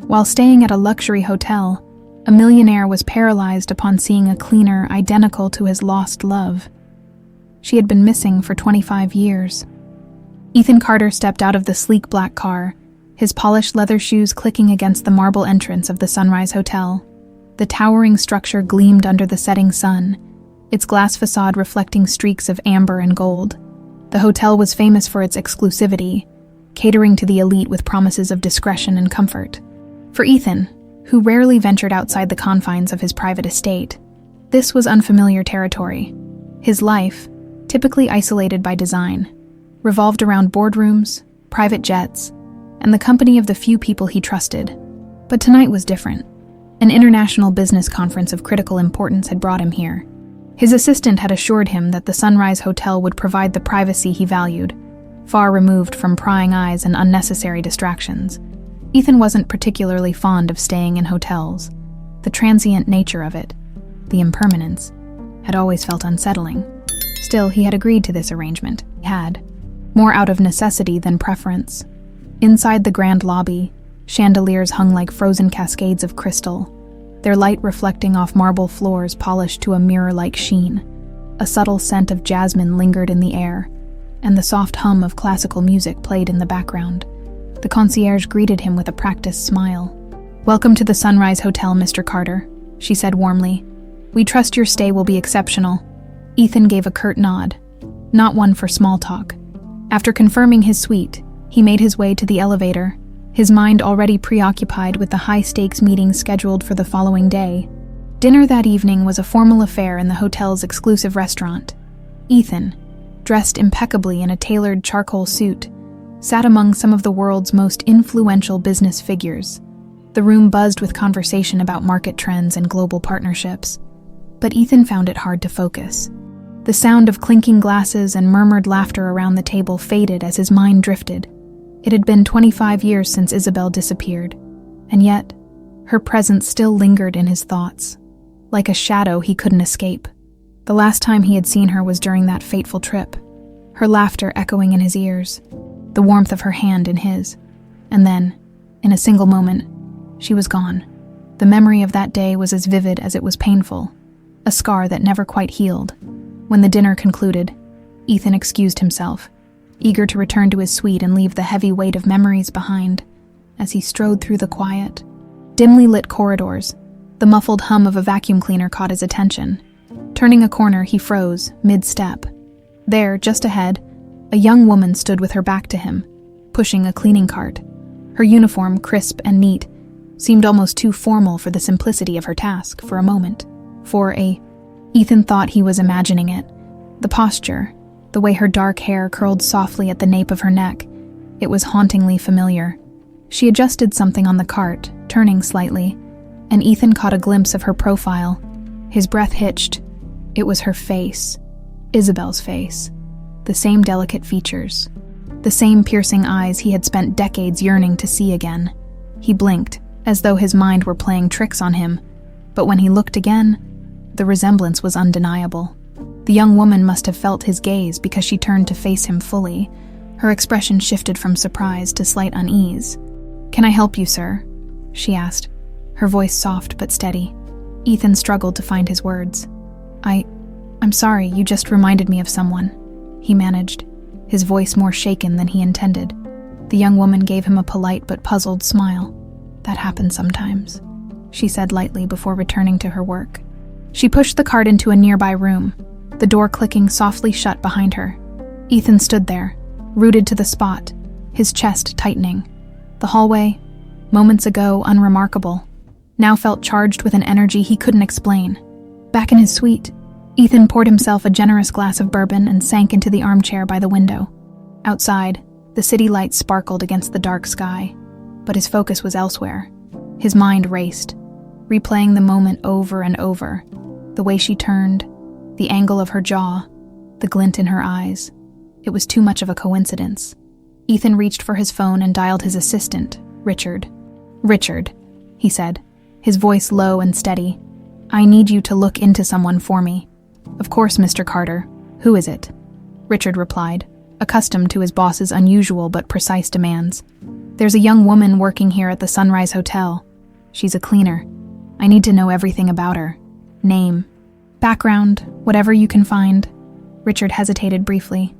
While staying at a luxury hotel, a millionaire was paralyzed upon seeing a cleaner identical to his lost love. She had been missing for 25 years. Ethan Carter stepped out of the sleek black car, his polished leather shoes clicking against the marble entrance of the Sunrise Hotel. The towering structure gleamed under the setting sun, its glass facade reflecting streaks of amber and gold. The hotel was famous for its exclusivity, catering to the elite with promises of discretion and comfort. For Ethan, who rarely ventured outside the confines of his private estate, this was unfamiliar territory. His life, typically isolated by design, revolved around boardrooms, private jets, and the company of the few people he trusted. But tonight was different. An international business conference of critical importance had brought him here. His assistant had assured him that the Sunrise Hotel would provide the privacy he valued, far removed from prying eyes and unnecessary distractions. Ethan wasn't particularly fond of staying in hotels. The transient nature of it, the impermanence, had always felt unsettling. Still, he had agreed to this arrangement. He had, more out of necessity than preference. Inside the grand lobby, chandeliers hung like frozen cascades of crystal, their light reflecting off marble floors polished to a mirror-like sheen. A subtle scent of jasmine lingered in the air, and the soft hum of classical music played in the background. The concierge greeted him with a practiced smile. "Welcome to the Sunrise Hotel, Mr. Carter," she said warmly. "We trust your stay will be exceptional." Ethan gave a curt nod, not one for small talk. After confirming his suite, he made his way to the elevator, his mind already preoccupied with the high-stakes meetings scheduled for the following day. Dinner that evening was a formal affair in the hotel's exclusive restaurant. Ethan, dressed impeccably in a tailored charcoal suit, sat among some of the world's most influential business figures. The room buzzed with conversation about market trends and global partnerships. But Ethan found it hard to focus. The sound of clinking glasses and murmured laughter around the table faded as his mind drifted. It had been 25 years since Isabelle disappeared, and yet, her presence still lingered in his thoughts, like a shadow he couldn't escape. The last time he had seen her was during that fateful trip, her laughter echoing in his ears, the warmth of her hand in his. And then, in a single moment, she was gone. The memory of that day was as vivid as it was painful, a scar that never quite healed. When the dinner concluded, Ethan excused himself, eager to return to his suite and leave the heavy weight of memories behind. As he strode through the quiet, dimly lit corridors, the muffled hum of a vacuum cleaner caught his attention. Turning a corner, he froze, mid-step. There, just ahead, a young woman stood with her back to him, pushing a cleaning cart. Her uniform, crisp and neat, seemed almost too formal for the simplicity of her task for a moment. Ethan thought he was imagining it. The posture, the way her dark hair curled softly at the nape of her neck, it was hauntingly familiar. She adjusted something on the cart, turning slightly, and Ethan caught a glimpse of her profile. His breath hitched. It was her face, Isabelle's face. The same delicate features, the same piercing eyes he had spent decades yearning to see again. He blinked, as though his mind were playing tricks on him, but when he looked again, the resemblance was undeniable. The young woman must have felt his gaze because she turned to face him fully. Her expression shifted from surprise to slight unease. "Can I help you, sir?" she asked, her voice soft but steady. Ethan struggled to find his words. I'm sorry, you just reminded me of someone," he managed, his voice more shaken than he intended. The young woman gave him a polite but puzzled smile. "That happens sometimes," she said lightly before returning to her work. She pushed the cart into a nearby room, the door clicking softly shut behind her. Ethan stood there, rooted to the spot, his chest tightening. The hallway, moments ago unremarkable, now felt charged with an energy he couldn't explain. Back in his suite, Ethan poured himself a generous glass of bourbon and sank into the armchair by the window. Outside, the city lights sparkled against the dark sky, but his focus was elsewhere. His mind raced, replaying the moment over and over. The way she turned, the angle of her jaw, the glint in her eyes. It was too much of a coincidence. Ethan reached for his phone and dialed his assistant, Richard. "Richard," he said, his voice low and steady. "I need you to look into someone for me." "Of course, Mr. Carter. Who is it?" Richard replied, accustomed to his boss's unusual but precise demands. There's a young woman working here at the Sunrise Hotel. She's a cleaner. I need to know everything about her. Name, background, whatever you can find. Richard hesitated briefly.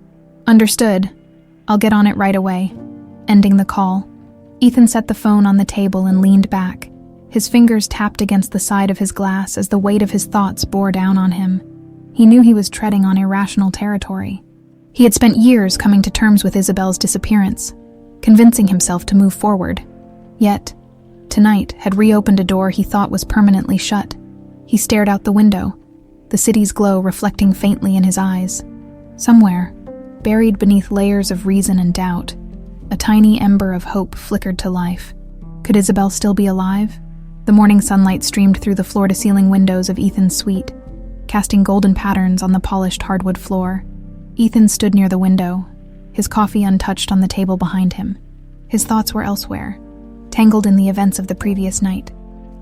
Understood. I'll get on it right away. Ending the call, Ethan set the phone on the table and leaned back. His fingers tapped against the side of his glass as the weight of his thoughts bore down on him. He knew he was treading on irrational territory. He had spent years coming to terms with Isabelle's disappearance, convincing himself to move forward. Yet, tonight had reopened a door he thought was permanently shut. He stared out the window, the city's glow reflecting faintly in his eyes. Somewhere, buried beneath layers of reason and doubt, a tiny ember of hope flickered to life. Could Isabelle still be alive? The morning sunlight streamed through the floor-to-ceiling windows of Ethan's suite, casting golden patterns on the polished hardwood floor. Ethan stood near the window, his coffee untouched on the table behind him. His thoughts were elsewhere, tangled in the events of the previous night.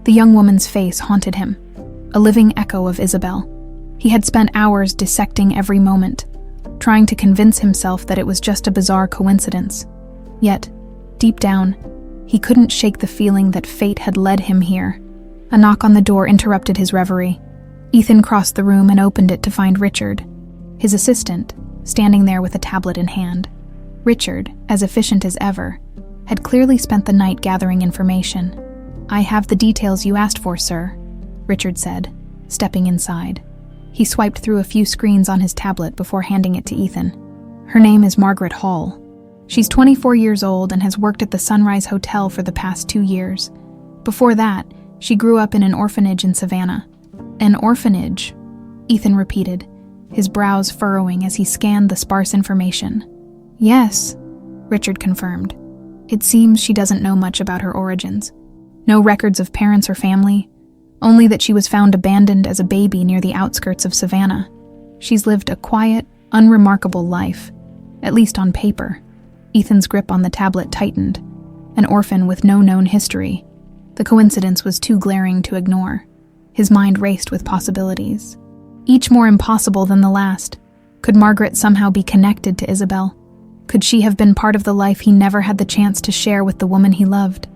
The young woman's face haunted him, a living echo of Isabelle. He had spent hours dissecting every moment, trying to convince himself that it was just a bizarre coincidence. Yet, deep down, he couldn't shake the feeling that fate had led him here. A knock on the door interrupted his reverie. Ethan crossed the room and opened it to find Richard, his assistant, standing there with a tablet in hand. Richard, as efficient as ever, had clearly spent the night gathering information. "I have the details you asked for, sir," Richard said, stepping inside. He swiped through a few screens on his tablet before handing it to Ethan. "Her name is Margaret Hall. She's 24 years old and has worked at the Sunrise Hotel for the past 2 years. Before that, she grew up in an orphanage in Savannah." "An orphanage?" Ethan repeated, his brows furrowing as he scanned the sparse information. "Yes," Richard confirmed. "It seems she doesn't know much about her origins. No records of parents or family, only that she was found abandoned as a baby near the outskirts of Savannah. She's lived a quiet, unremarkable life, at least on paper." Ethan's grip on the tablet tightened. An orphan with no known history. The coincidence was too glaring to ignore. His mind raced with possibilities, each more impossible than the last. Could Margaret somehow be connected to Isabelle? Could she have been part of the life he never had the chance to share with the woman he loved?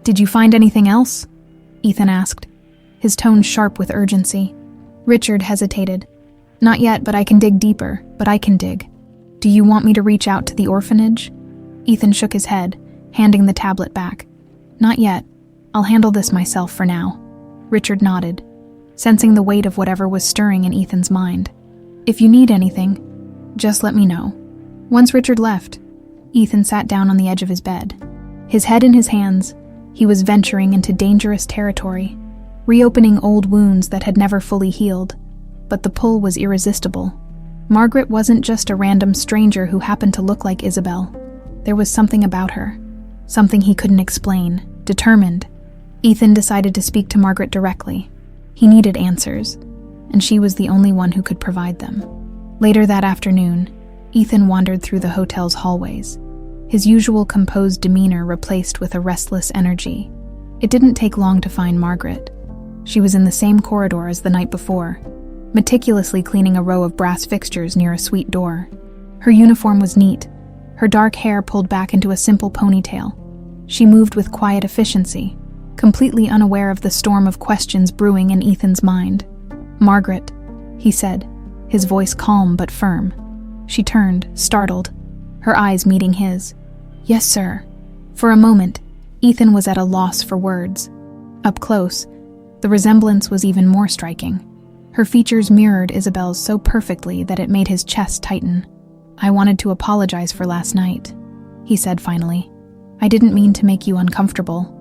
"Did you find anything else?" Ethan asked, his tone sharp with urgency. Richard hesitated. "Not yet, but I can dig deeper, but I can dig. Do you want me to reach out to the orphanage?" Ethan shook his head, handing the tablet back. "Not yet. I'll handle this myself for now." Richard nodded, sensing the weight of whatever was stirring in Ethan's mind. "If you need anything, just let me know." Once Richard left, Ethan sat down on the edge of his bed. His head in his hands, he was venturing into dangerous territory, reopening old wounds that had never fully healed. But the pull was irresistible. Margaret wasn't just a random stranger who happened to look like Isabelle. There was something about her, something he couldn't explain. Determined, Ethan decided to speak to Margaret directly. He needed answers, and she was the only one who could provide them. Later that afternoon, Ethan wandered through the hotel's hallways, his usual composed demeanor replaced with a restless energy. It didn't take long to find Margaret. She was in the same corridor as the night before, meticulously cleaning a row of brass fixtures near a suite door. Her uniform was neat, her dark hair pulled back into a simple ponytail. She moved with quiet efficiency, completely unaware of the storm of questions brewing in Ethan's mind. "Margaret," he said, his voice calm but firm. She turned, startled, her eyes meeting his. "Yes, sir." For a moment, Ethan was at a loss for words. Up close, the resemblance was even more striking. Her features mirrored Isabelle's so perfectly that it made his chest tighten. "I wanted to apologize for last night," he said finally. "I didn't mean to make you uncomfortable."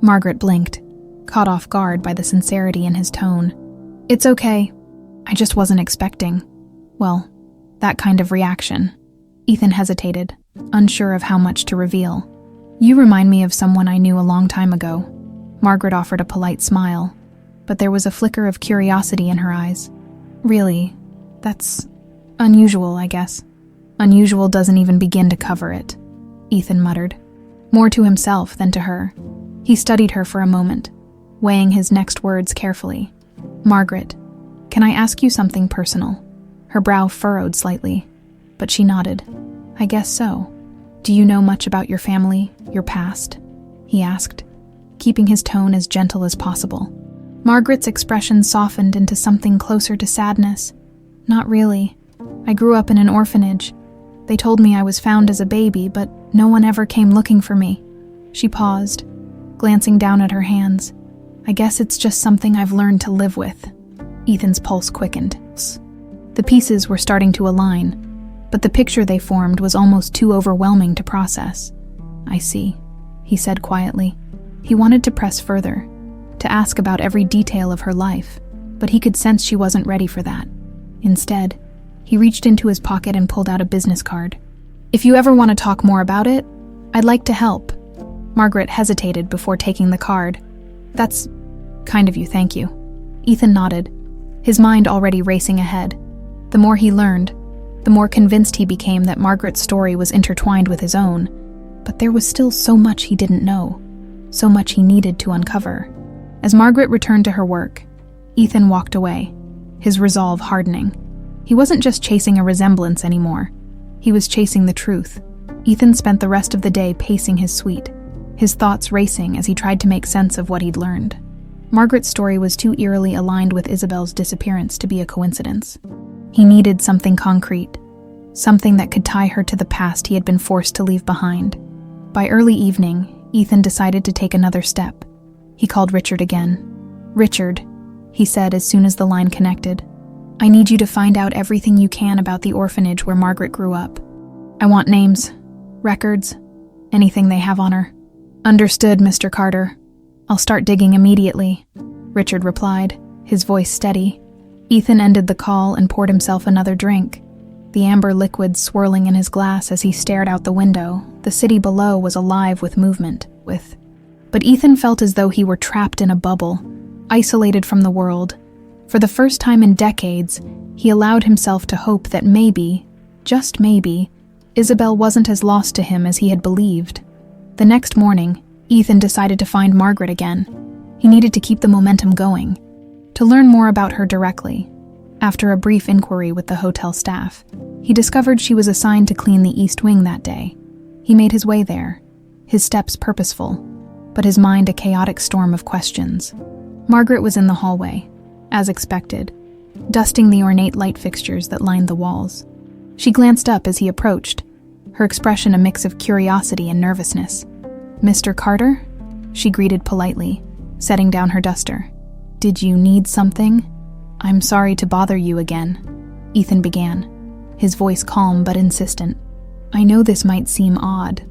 Margaret blinked, caught off guard by the sincerity in his tone. "It's okay. I just wasn't expecting, well, that kind of reaction." Ethan hesitated, unsure of how much to reveal. "You remind me of someone I knew a long time ago." Margaret offered a polite smile, but there was a flicker of curiosity in her eyes. "Really? That's unusual, I guess." "Unusual doesn't even begin to cover it," Ethan muttered, more to himself than to her. He studied her for a moment, weighing his next words carefully. "Margaret, can I ask you something personal?" Her brow furrowed slightly, but she nodded. "I guess so." "Do you know much about your family, your past?" he asked, keeping his tone as gentle as possible. Margaret's expression softened into something closer to sadness. "Not really. I grew up in an orphanage. They told me I was found as a baby, but no one ever came looking for me." She paused, glancing down at her hands. "I guess it's just something I've learned to live with." Ethan's pulse quickened. The pieces were starting to align, but the picture they formed was almost too overwhelming to process. "I see," he said quietly. He wanted to press further, to ask about every detail of her life, but he could sense she wasn't ready for that. Instead, he reached into his pocket and pulled out a business card. "If you ever want to talk more about it, I'd like to help." Margaret hesitated before taking the card. "That's kind of you, thank you." Ethan nodded, his mind already racing ahead. The more he learned, the more convinced he became that Margaret's story was intertwined with his own, but there was still so much he didn't know, so much he needed to uncover. As Margaret returned to her work, Ethan walked away, his resolve hardening. He wasn't just chasing a resemblance anymore. He was chasing the truth. Ethan spent the rest of the day pacing his suite, his thoughts racing as he tried to make sense of what he'd learned. Margaret's story was too eerily aligned with Isabelle's disappearance to be a coincidence. He needed something concrete, something that could tie her to the past he had been forced to leave behind. By early evening, Ethan decided to take another step. He called Richard again. "Richard," he said as soon as the line connected, "I need you to find out everything you can about the orphanage where Margaret grew up. I want names, records, anything they have on her." "Understood, Mr. Carter. I'll start digging immediately," Richard replied, his voice steady. Ethan ended the call and poured himself another drink, the amber liquid swirling in his glass as he stared out the window. The city below was alive with movement, But Ethan felt as though he were trapped in a bubble, isolated from the world. For the first time in decades, he allowed himself to hope that maybe, just maybe, Isabelle wasn't as lost to him as he had believed. The next morning, Ethan decided to find Margaret again. He needed to keep the momentum going, to learn more about her directly. After a brief inquiry with the hotel staff, he discovered she was assigned to clean the East Wing that day. He made his way there, his steps purposeful, but his mind a chaotic storm of questions. Margaret was in the hallway, as expected, dusting the ornate light fixtures that lined the walls. She glanced up as he approached, her expression a mix of curiosity and nervousness. "Mr. Carter?" she greeted politely, setting down her duster. "Did you need something?" "I'm sorry to bother you again," Ethan began, his voice calm but insistent. "I know this might seem odd,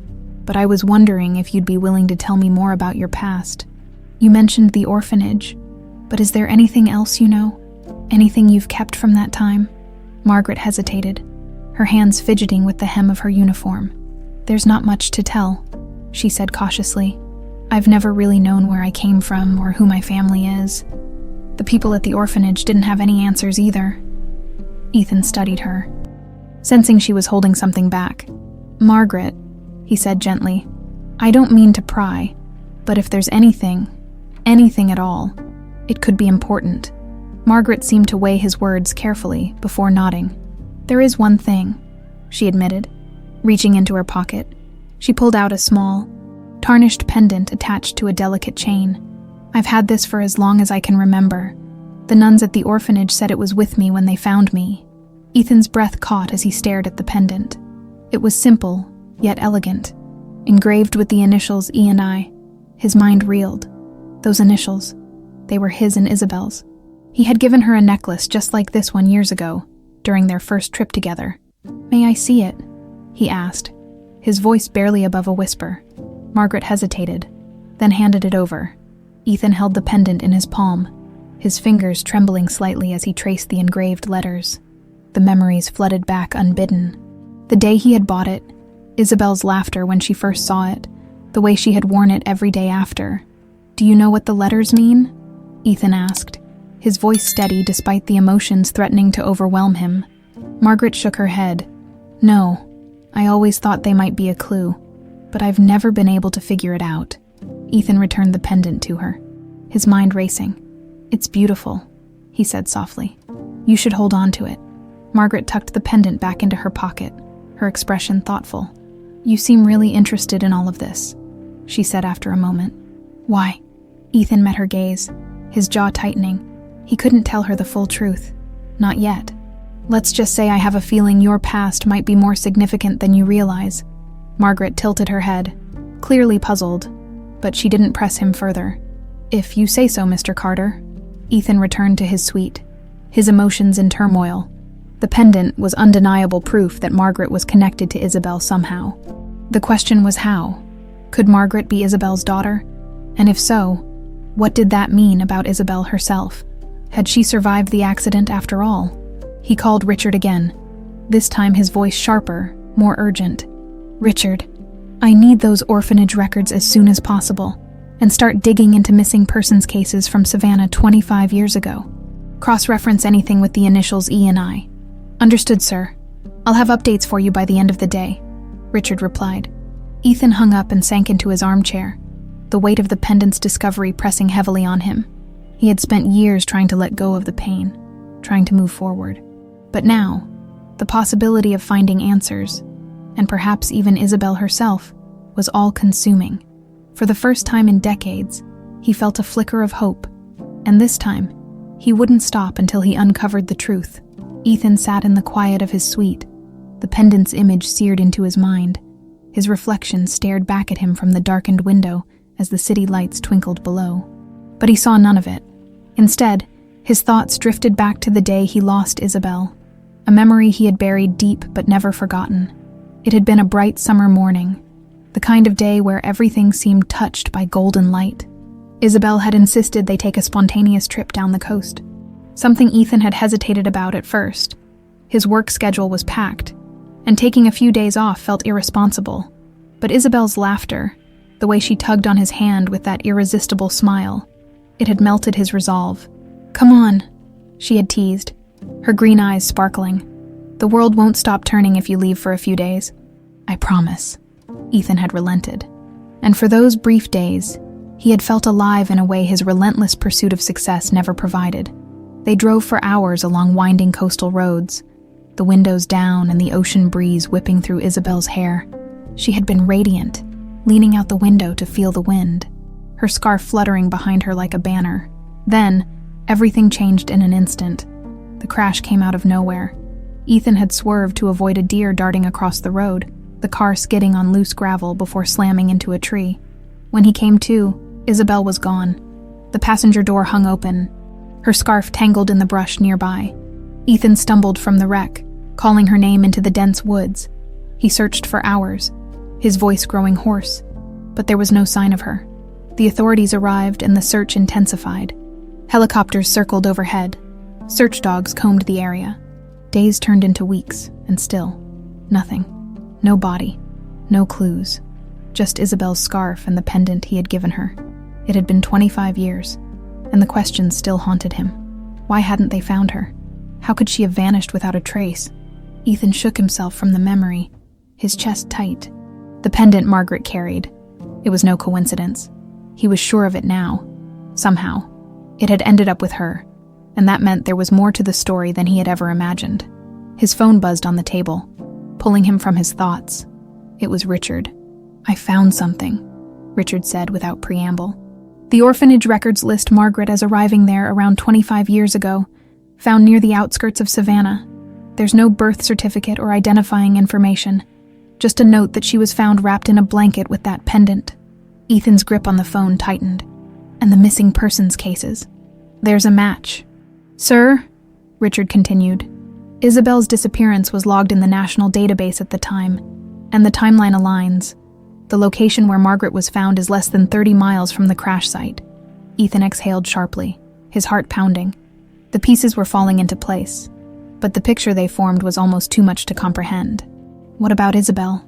but I was wondering if you'd be willing to tell me more about your past. You mentioned the orphanage, but is there anything else you know? Anything you've kept from that time?" Margaret hesitated, her hands fidgeting with the hem of her uniform. "There's not much to tell," she said cautiously. "I've never really known where I came from or who my family is. The people at the orphanage didn't have any answers either." Ethan studied her, sensing she was holding something back. "Margaret," he said gently, "I don't mean to pry, but if there's anything at all, it could be important." Margaret seemed to weigh his words carefully before nodding. "There is one thing," she admitted. Reaching into her pocket, she pulled out a small, tarnished pendant attached to a delicate chain. "I've had this for as long as I can remember. The nuns at the orphanage said it was with me when they found me." Ethan's breath caught as he stared at the pendant. It was simple, yet elegant, engraved with the initials E and I. His mind reeled. Those initials, they were his and Isabelle's. He had given her a necklace just like this one years ago, during their first trip together. "May I see it?" he asked, his voice barely above a whisper. Margaret hesitated, then handed it over. Ethan held the pendant in his palm, his fingers trembling slightly as he traced the engraved letters. The memories flooded back unbidden. The day he had bought it, Isabelle's laughter when she first saw it, the way she had worn it every day after. "Do you know what the letters mean?" Ethan asked, his voice steady despite the emotions threatening to overwhelm him. Margaret shook her head. "No, I always thought they might be a clue, but I've never been able to figure it out." Ethan returned the pendant to her, his mind racing. "It's beautiful," he said softly. "You should hold on to it." Margaret tucked the pendant back into her pocket, her expression thoughtful. "You seem really interested in all of this," she said after a moment. "Why?" Ethan met her gaze, his jaw tightening. He couldn't tell her the full truth. Not yet. "Let's just say I have a feeling your past might be more significant than you realize." Margaret tilted her head, clearly puzzled, but she didn't press him further. "If you say so, Mr. Carter." Ethan returned to his suite, his emotions in turmoil. The pendant was undeniable proof that Margaret was connected to Isabelle somehow. The question was how. Could Margaret be Isabelle's daughter? And if so, what did that mean about Isabelle herself? Had she survived the accident after all? He called Richard again, this time his voice sharper, more urgent. "Richard, I need those orphanage records as soon as possible, and start digging into missing persons cases from Savannah 25 years ago. Cross-reference anything with the initials E and I." "Understood, sir. I'll have updates for you by the end of the day," Richard replied. Ethan hung up and sank into his armchair, the weight of the pendant's discovery pressing heavily on him. He had spent years trying to let go of the pain, trying to move forward. But now, the possibility of finding answers, and perhaps even Isabelle herself, was all-consuming. For the first time in decades, he felt a flicker of hope, and this time, he wouldn't stop until he uncovered the truth. Ethan sat in the quiet of his suite, the pendant's image seared into his mind. His reflection stared back at him from the darkened window as the city lights twinkled below. But he saw none of it. Instead, his thoughts drifted back to the day he lost Isabelle, a memory he had buried deep but never forgotten. It had been a bright summer morning, the kind of day where everything seemed touched by golden light. Isabelle had insisted they take a spontaneous trip down the coast, something Ethan had hesitated about at first. His work schedule was packed, and taking a few days off felt irresponsible. But Isabelle's laughter, the way she tugged on his hand with that irresistible smile, it had melted his resolve. "Come on," she had teased, her green eyes sparkling. "The world won't stop turning if you leave for a few days." "I promise." Ethan had relented. And for those brief days, he had felt alive in a way his relentless pursuit of success never provided. They drove for hours along winding coastal roads, the windows down and the ocean breeze whipping through Isabelle's hair. She had been radiant, leaning out the window to feel the wind, her scarf fluttering behind her like a banner. Then, everything changed in an instant. The crash came out of nowhere. Ethan had swerved to avoid a deer darting across the road, the car skidding on loose gravel before slamming into a tree. When he came to, Isabelle was gone. The passenger door hung open, her scarf tangled in the brush nearby. Ethan stumbled from the wreck, calling her name into the dense woods. He searched for hours, his voice growing hoarse, but there was no sign of her. The authorities arrived and the search intensified. Helicopters circled overhead. Search dogs combed the area. Days turned into weeks, and still, nothing. No body, no clues. Just Isabelle's scarf and the pendant he had given her. It had been 25 years, and the questions still haunted him. Why hadn't they found her? How could she have vanished without a trace? Ethan shook himself from the memory, his chest tight. The pendant Margaret carried. It was no coincidence. He was sure of it now. Somehow, it had ended up with her, and that meant there was more to the story than he had ever imagined. His phone buzzed on the table, pulling him from his thoughts. It was Richard. "I found something," Richard said without preamble. The orphanage records list Margaret as arriving there around 25 years ago, found near the outskirts of Savannah. There's no birth certificate or identifying information, just a note that she was found wrapped in a blanket with that pendant. Ethan's grip on the phone tightened. And the missing persons cases. "There's a match." "Sir," Richard continued, "Isabelle's disappearance was logged in the national database at the time, and the timeline aligns. The location where Margaret was found is less than 30 miles from the crash site." Ethan exhaled sharply, his heart pounding. The pieces were falling into place, but the picture they formed was almost too much to comprehend. "What about Isabelle?"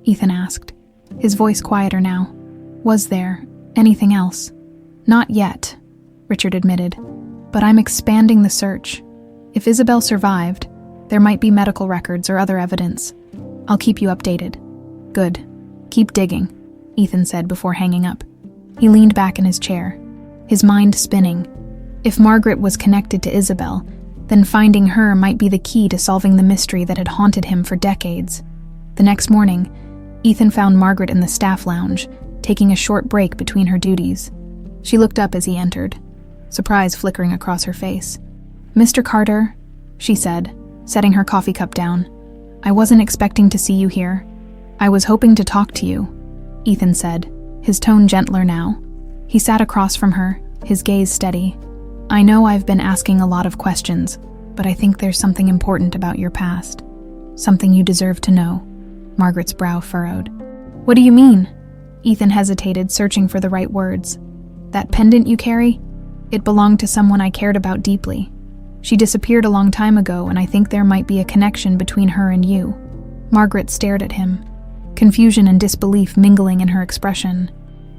Ethan asked, his voice quieter now. "Was there anything else?" "Not yet," Richard admitted, "but I'm expanding the search. If Isabelle survived, there might be medical records or other evidence. I'll keep you updated." "Good. Keep digging," Ethan said before hanging up. He leaned back in his chair, his mind spinning. If Margaret was connected to Isabelle, then finding her might be the key to solving the mystery that had haunted him for decades. The next morning, Ethan found Margaret in the staff lounge, taking a short break between her duties. She looked up as he entered, surprise flickering across her face. "Mr. Carter," she said, setting her coffee cup down. "I wasn't expecting to see you here. I was hoping to talk to you," Ethan said, his tone gentler now. He sat across from her, his gaze steady. "I know I've been asking a lot of questions, but I think there's something important about your past. Something you deserve to know." Margaret's brow furrowed. "What do you mean?" Ethan hesitated, searching for the right words. "That pendant you carry? It belonged to someone I cared about deeply. She disappeared a long time ago, and I think there might be a connection between her and you." Margaret stared at him, confusion and disbelief mingling in her expression.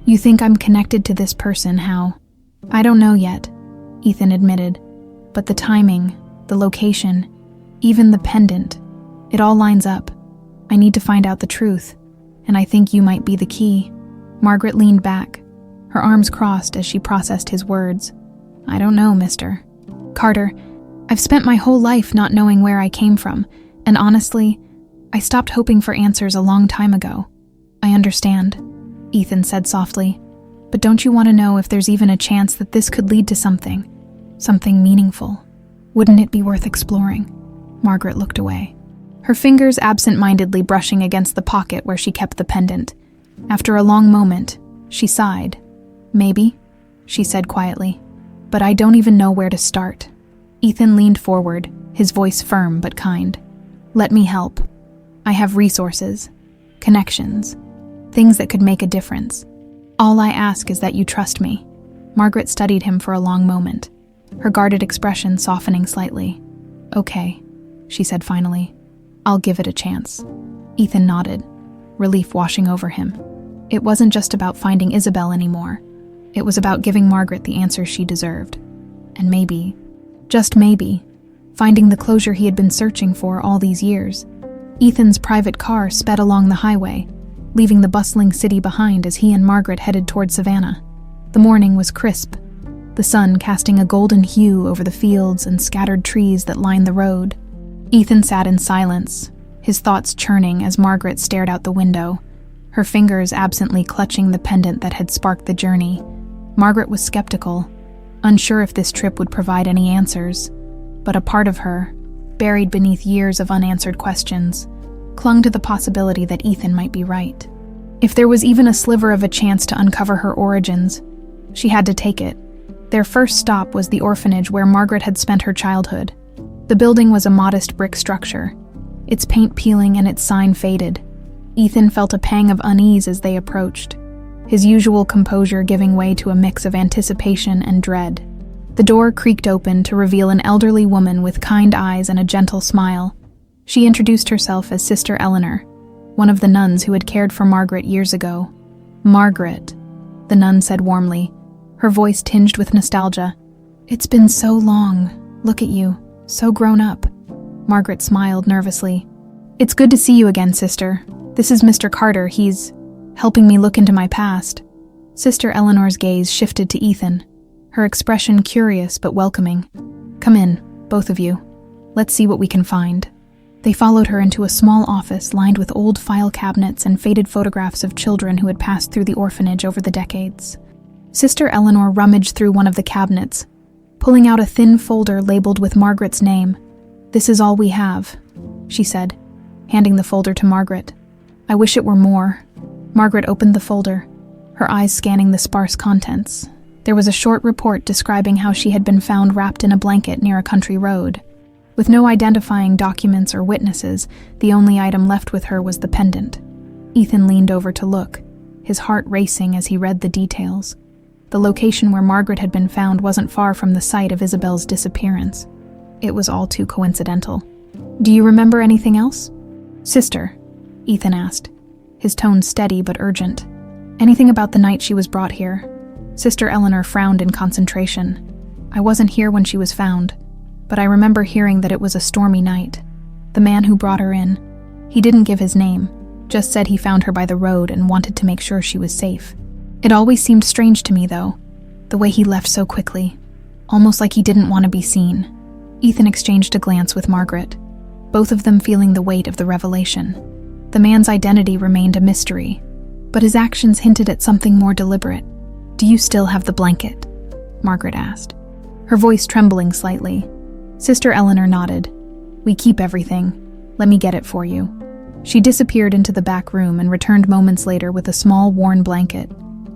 "You think I'm connected to this person, how?" "I don't know yet," Ethan admitted. "But the timing, the location, even the pendant, it all lines up. I need to find out the truth, and I think you might be the key." Margaret leaned back, her arms crossed as she processed his words. "I don't know, Mr. Carter. I've spent my whole life not knowing where I came from, and honestly, I stopped hoping for answers a long time ago." "I understand," Ethan said softly. "But don't you want to know if there's even a chance that this could lead to something meaningful? Wouldn't it be worth exploring?" Margaret looked away, her fingers absent-mindedly brushing against the pocket where she kept the pendant. After a long moment, she sighed. "Maybe," she said quietly, "but I don't even know where to start." Ethan leaned forward, his voice firm but kind. "Let me help. I have resources, connections, things that could make a difference. All I ask is that you trust me." Margaret studied him for a long moment, her guarded expression softening slightly. "Okay," she said finally. "I'll give it a chance." Ethan nodded, relief washing over him. It wasn't just about finding Isabelle anymore. It was about giving Margaret the answers she deserved. And maybe, just maybe, finding the closure he had been searching for all these years. Ethan's private car sped along the highway, leaving the bustling city behind as he and Margaret headed toward Savannah. The morning was crisp, the sun casting a golden hue over the fields and scattered trees that lined the road. Ethan sat in silence, his thoughts churning as Margaret stared out the window, her fingers absently clutching the pendant that had sparked the journey. Margaret was skeptical, unsure if this trip would provide any answers, but a part of her, buried beneath years of unanswered questions, clung to the possibility that Ethan might be right. If there was even a sliver of a chance to uncover her origins, she had to take it. Their first stop was the orphanage where Margaret had spent her childhood. The building was a modest brick structure, its paint peeling and its sign faded. Ethan felt a pang of unease as they approached, his usual composure giving way to a mix of anticipation and dread. The door creaked open to reveal an elderly woman with kind eyes and a gentle smile. She introduced herself as Sister Eleanor, one of the nuns who had cared for Margaret years ago. "Margaret," the nun said warmly, her voice tinged with nostalgia. "It's been so long. Look at you, so grown up." Margaret smiled nervously. "It's good to see you again, sister. This is Mr. Carter. He's helping me look into my past." Sister Eleanor's gaze shifted to Ethan, her expression curious but welcoming. "Come in, both of you. Let's see what we can find." They followed her into a small office lined with old file cabinets and faded photographs of children who had passed through the orphanage over the decades. Sister Eleanor rummaged through one of the cabinets, pulling out a thin folder labeled with Margaret's name. "This is all we have," she said, handing the folder to Margaret. "I wish it were more." Margaret opened the folder, her eyes scanning the sparse contents. There was a short report describing how she had been found wrapped in a blanket near a country road. With no identifying documents or witnesses, the only item left with her was the pendant. Ethan leaned over to look, his heart racing as he read the details. The location where Margaret had been found wasn't far from the site of Isabelle's disappearance. It was all too coincidental. "Do you remember anything else?" "Sister," Ethan asked, his tone steady but urgent. "Anything about the night she was brought here?" Sister Eleanor frowned in concentration. "I wasn't here when she was found, but I remember hearing that it was a stormy night. The man who brought her in, he didn't give his name, just said he found her by the road and wanted to make sure she was safe. It always seemed strange to me, though, the way he left so quickly, almost like he didn't want to be seen." Ethan exchanged a glance with Margaret, both of them feeling the weight of the revelation. The man's identity remained a mystery, but his actions hinted at something more deliberate. "Do you still have the blanket?" Margaret asked, her voice trembling slightly. Sister Eleanor nodded. "We keep everything. Let me get it for you." She disappeared into the back room and returned moments later with a small, worn blanket.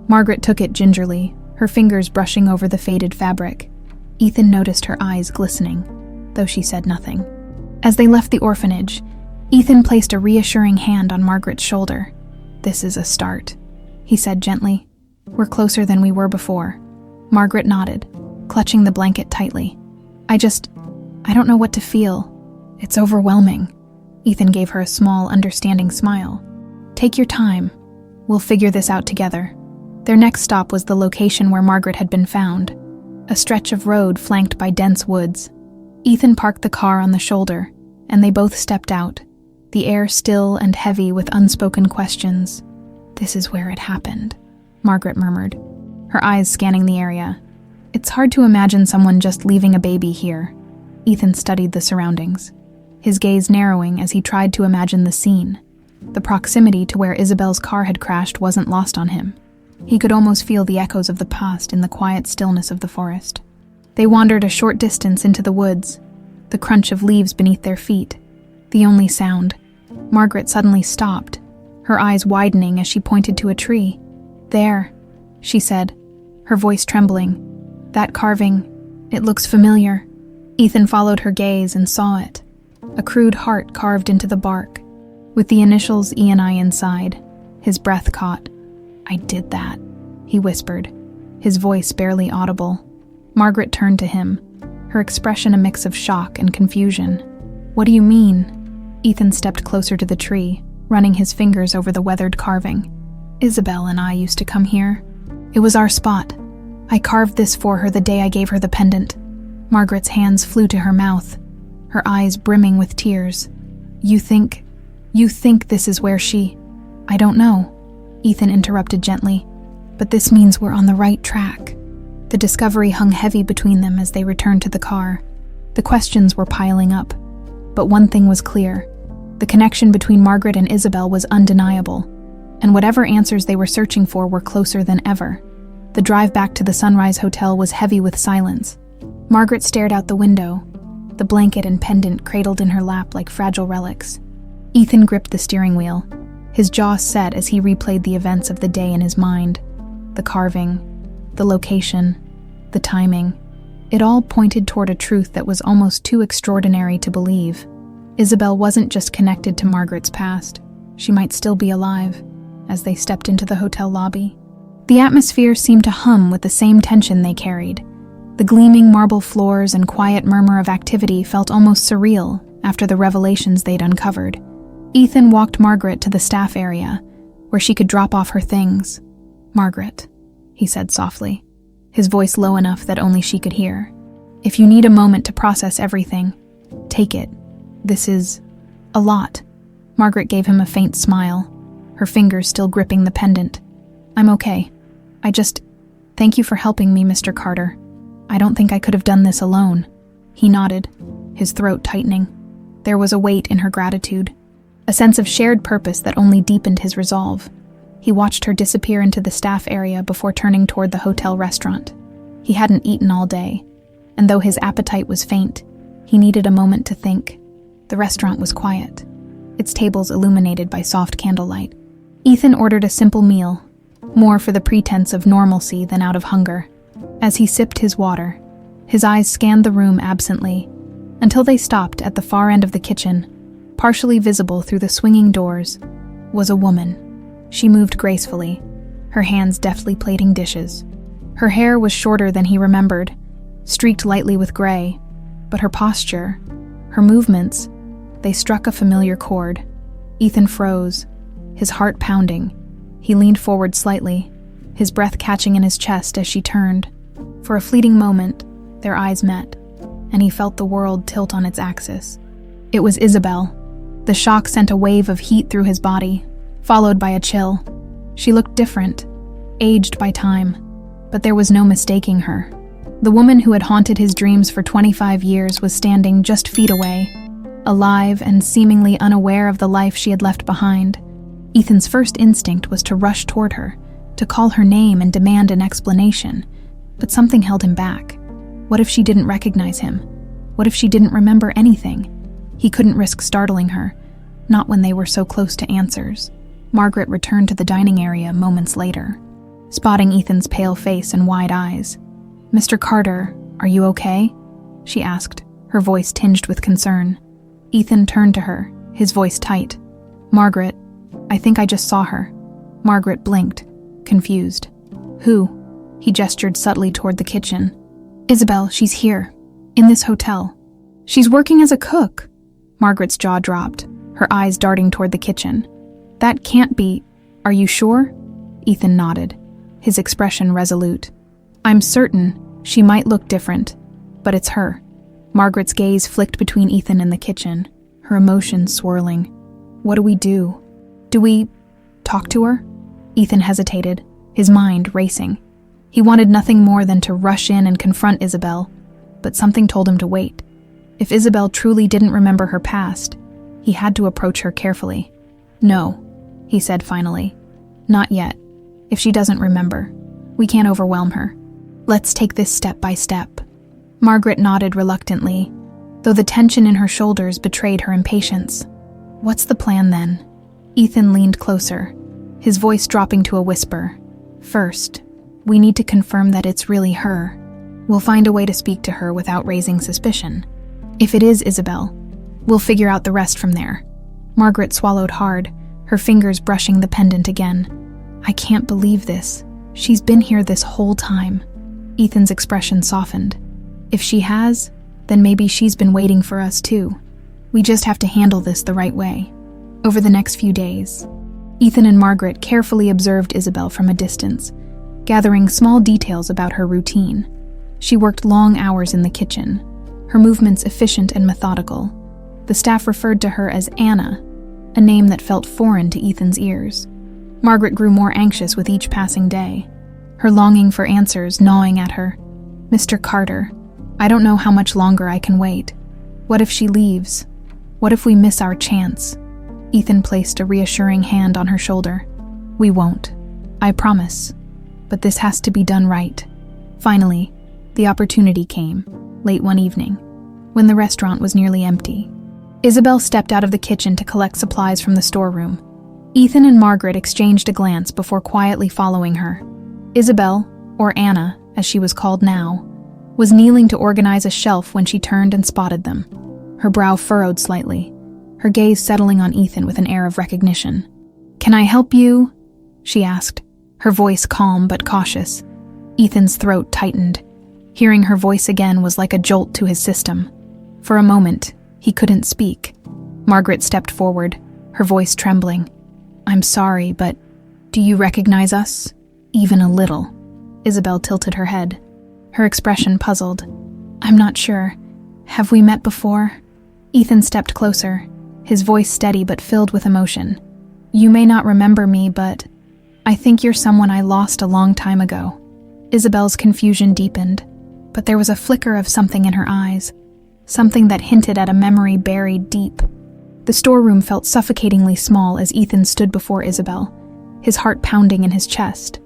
Margaret took it gingerly, her fingers brushing over the faded fabric. Ethan noticed her eyes glistening, though she said nothing. As they left the orphanage, Ethan placed a reassuring hand on Margaret's shoulder. "This is a start," he said gently. "We're closer than we were before." Margaret nodded, clutching the blanket tightly. I don't know what to feel. It's overwhelming." Ethan gave her a small, understanding smile. "Take your time. We'll figure this out together." Their next stop was the location where Margaret had been found, a stretch of road flanked by dense woods. Ethan parked the car on the shoulder, and they both stepped out, the air still and heavy with unspoken questions. "This is where it happened," Margaret murmured, her eyes scanning the area. "It's hard to imagine someone just leaving a baby here." Ethan studied the surroundings, his gaze narrowing as he tried to imagine the scene. The proximity to where Isabelle's car had crashed wasn't lost on him. He could almost feel the echoes of the past in the quiet stillness of the forest. They wandered a short distance into the woods, the crunch of leaves beneath their feet, the only sound. Margaret suddenly stopped, her eyes widening as she pointed to a tree. "There," she said, her voice trembling. "That carving, it looks familiar." Ethan followed her gaze and saw it, a crude heart carved into the bark, with the initials E and I inside. His breath caught. "I did that," he whispered, his voice barely audible. Margaret turned to him, her expression a mix of shock and confusion. "What do you mean?" Ethan stepped closer to the tree, running his fingers over the weathered carving. "Isabelle and I used to come here. It was our spot. I carved this for her the day I gave her the pendant." Margaret's hands flew to her mouth, her eyes brimming with tears. You think this is where she—" "I don't know," Ethan interrupted gently, "but this means we're on the right track." The discovery hung heavy between them as they returned to the car. The questions were piling up, but one thing was clear. The connection between Margaret and Isabelle was undeniable, and whatever answers they were searching for were closer than ever. The drive back to the Sunrise Hotel was heavy with silence. Margaret stared out the window, the blanket and pendant cradled in her lap like fragile relics. Ethan gripped the steering wheel, his jaw set as he replayed the events of the day in his mind. The carving, the location, the timing. It all pointed toward a truth that was almost too extraordinary to believe. Isabelle wasn't just connected to Margaret's past. She might still be alive. As they stepped into the hotel lobby, the atmosphere seemed to hum with the same tension they carried. The gleaming marble floors and quiet murmur of activity felt almost surreal after the revelations they'd uncovered. Ethan walked Margaret to the staff area, where she could drop off her things. "Margaret," he said softly, his voice low enough that only she could hear. "If you need a moment to process everything, take it. This is a lot." Margaret gave him a faint smile, her fingers still gripping the pendant. "I'm okay. Thank you for helping me, Mr. Carter. I don't think I could have done this alone." He nodded, his throat tightening. There was a weight in her gratitude, a sense of shared purpose that only deepened his resolve. He watched her disappear into the staff area before turning toward the hotel restaurant. He hadn't eaten all day, and though his appetite was faint, he needed a moment to think. The restaurant was quiet, its tables illuminated by soft candlelight. Ethan ordered a simple meal, more for the pretense of normalcy than out of hunger. As he sipped his water, his eyes scanned the room absently, until they stopped at the far end of the kitchen. Partially visible through the swinging doors was a woman. She moved gracefully, her hands deftly plating dishes. Her hair was shorter than he remembered, streaked lightly with gray, but her posture, her movements, they struck a familiar chord. Ethan froze, his heart pounding. He leaned forward slightly, his breath catching in his chest as she turned. For a fleeting moment, their eyes met, and he felt the world tilt on its axis. It was Isabelle. The shock sent a wave of heat through his body, followed by a chill. She looked different, aged by time, but there was no mistaking her. The woman who had haunted his dreams for 25 years was standing just feet away, alive and seemingly unaware of the life she had left behind. Ethan's first instinct was to rush toward her, to call her name and demand an explanation, but something held him back. What if she didn't recognize him? What if she didn't remember anything? He couldn't risk startling her, not when they were so close to answers. Margaret returned to the dining area moments later, spotting Ethan's pale face and wide eyes. "Mr. Carter, are you okay?" she asked, her voice tinged with concern. Ethan turned to her, his voice tight. "Margaret, I think I just saw her." Margaret blinked, confused. "Who?" He gestured subtly toward the kitchen. "Isabelle, she's here, in this hotel. She's working as a cook." Margaret's jaw dropped, her eyes darting toward the kitchen. "That can't be. Are you sure?" Ethan nodded, his expression resolute. "I'm certain. She might look different, but it's her." Margaret's gaze flicked between Ethan and the kitchen, her emotions swirling. "What do we do? Do we talk to her?" Ethan hesitated, his mind racing. He wanted nothing more than to rush in and confront Isabelle, but something told him to wait. If Isabelle truly didn't remember her past, he had to approach her carefully. "No," he said finally. "Not yet. If she doesn't remember, we can't overwhelm her. Let's take this step by step." Margaret nodded reluctantly, though the tension in her shoulders betrayed her impatience. "What's the plan then?" Ethan leaned closer, his voice dropping to a whisper. "First, we need to confirm that it's really her. We'll find a way to speak to her without raising suspicion. If it is Isabelle, we'll figure out the rest from there." Margaret swallowed hard, her fingers brushing the pendant again. "I can't believe this. She's been here this whole time." Ethan's expression softened. "If she has, then maybe she's been waiting for us too. We just have to handle this the right way." Over the next few days, Ethan and Margaret carefully observed Isabelle from a distance, gathering small details about her routine. She worked long hours in the kitchen, her movements efficient and methodical. The staff referred to her as Anna, a name that felt foreign to Ethan's ears. Margaret grew more anxious with each passing day, her longing for answers gnawing at her. "Mr. Carter, I don't know how much longer I can wait. What if she leaves? What if we miss our chance?" Ethan placed a reassuring hand on her shoulder. "We won't. I promise. But this has to be done right." Finally, the opportunity came, late one evening, when the restaurant was nearly empty. Isabelle stepped out of the kitchen to collect supplies from the storeroom. Ethan and Margaret exchanged a glance before quietly following her. Isabelle, or Anna, as she was called now, was kneeling to organize a shelf when she turned and spotted them. Her brow furrowed slightly, her gaze settling on Ethan with an air of recognition. "Can I help you?" she asked, her voice calm but cautious. Ethan's throat tightened. Hearing her voice again was like a jolt to his system. For a moment, he couldn't speak. Margaret stepped forward, her voice trembling. "I'm sorry, but do you recognize us? Even a little?" Isabelle tilted her head, her expression puzzled. "I'm not sure. Have we met before?" Ethan stepped closer, his voice steady but filled with emotion. "You may not remember me, but I think you're someone I lost a long time ago." Isabelle's confusion deepened, but there was a flicker of something in her eyes, something that hinted at a memory buried deep. The storeroom felt suffocatingly small as Ethan stood before Isabelle, his heart pounding in his chest.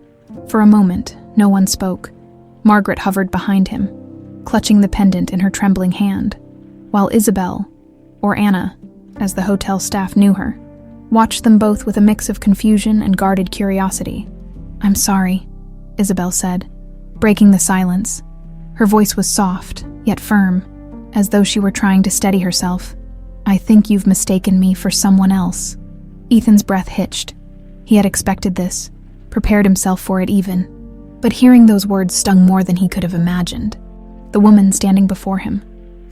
For a moment, no one spoke. Margaret hovered behind him, clutching the pendant in her trembling hand, while Isabelle, or Anna, as the hotel staff knew her, watched them both with a mix of confusion and guarded curiosity. "I'm sorry," Isabelle said, breaking the silence. Her voice was soft, yet firm, as though she were trying to steady herself. "I think you've mistaken me for someone else." Ethan's breath hitched. He had expected this, prepared himself for it even. But hearing those words stung more than he could have imagined. The woman standing before him,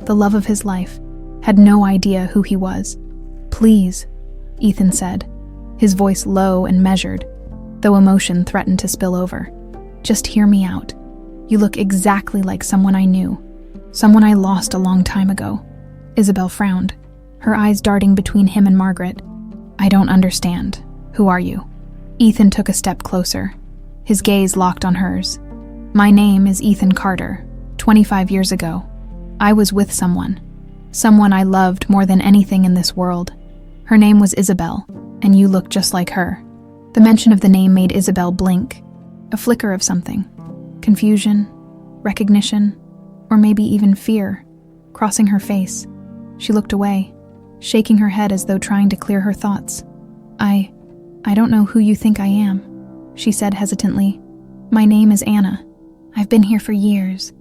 the love of his life, had no idea who he was. "Please," Ethan said, his voice low and measured, though emotion threatened to spill over. "Just hear me out. You look exactly like someone I knew, someone I lost a long time ago." Isabelle frowned, her eyes darting between him and Margaret. "I don't understand. Who are you?" Ethan took a step closer, his gaze locked on hers. "My name is Ethan Carter. 25 years ago, I was with someone. Someone I loved more than anything in this world. Her name was Isabelle, and you looked just like her." The mention of the name made Isabelle blink. A flicker of something. Confusion, recognition, or maybe even fear, crossing her face. She looked away, shaking her head as though trying to clear her thoughts. I don't know who you think I am," she said hesitantly. "My name is Anna. I've been here for years.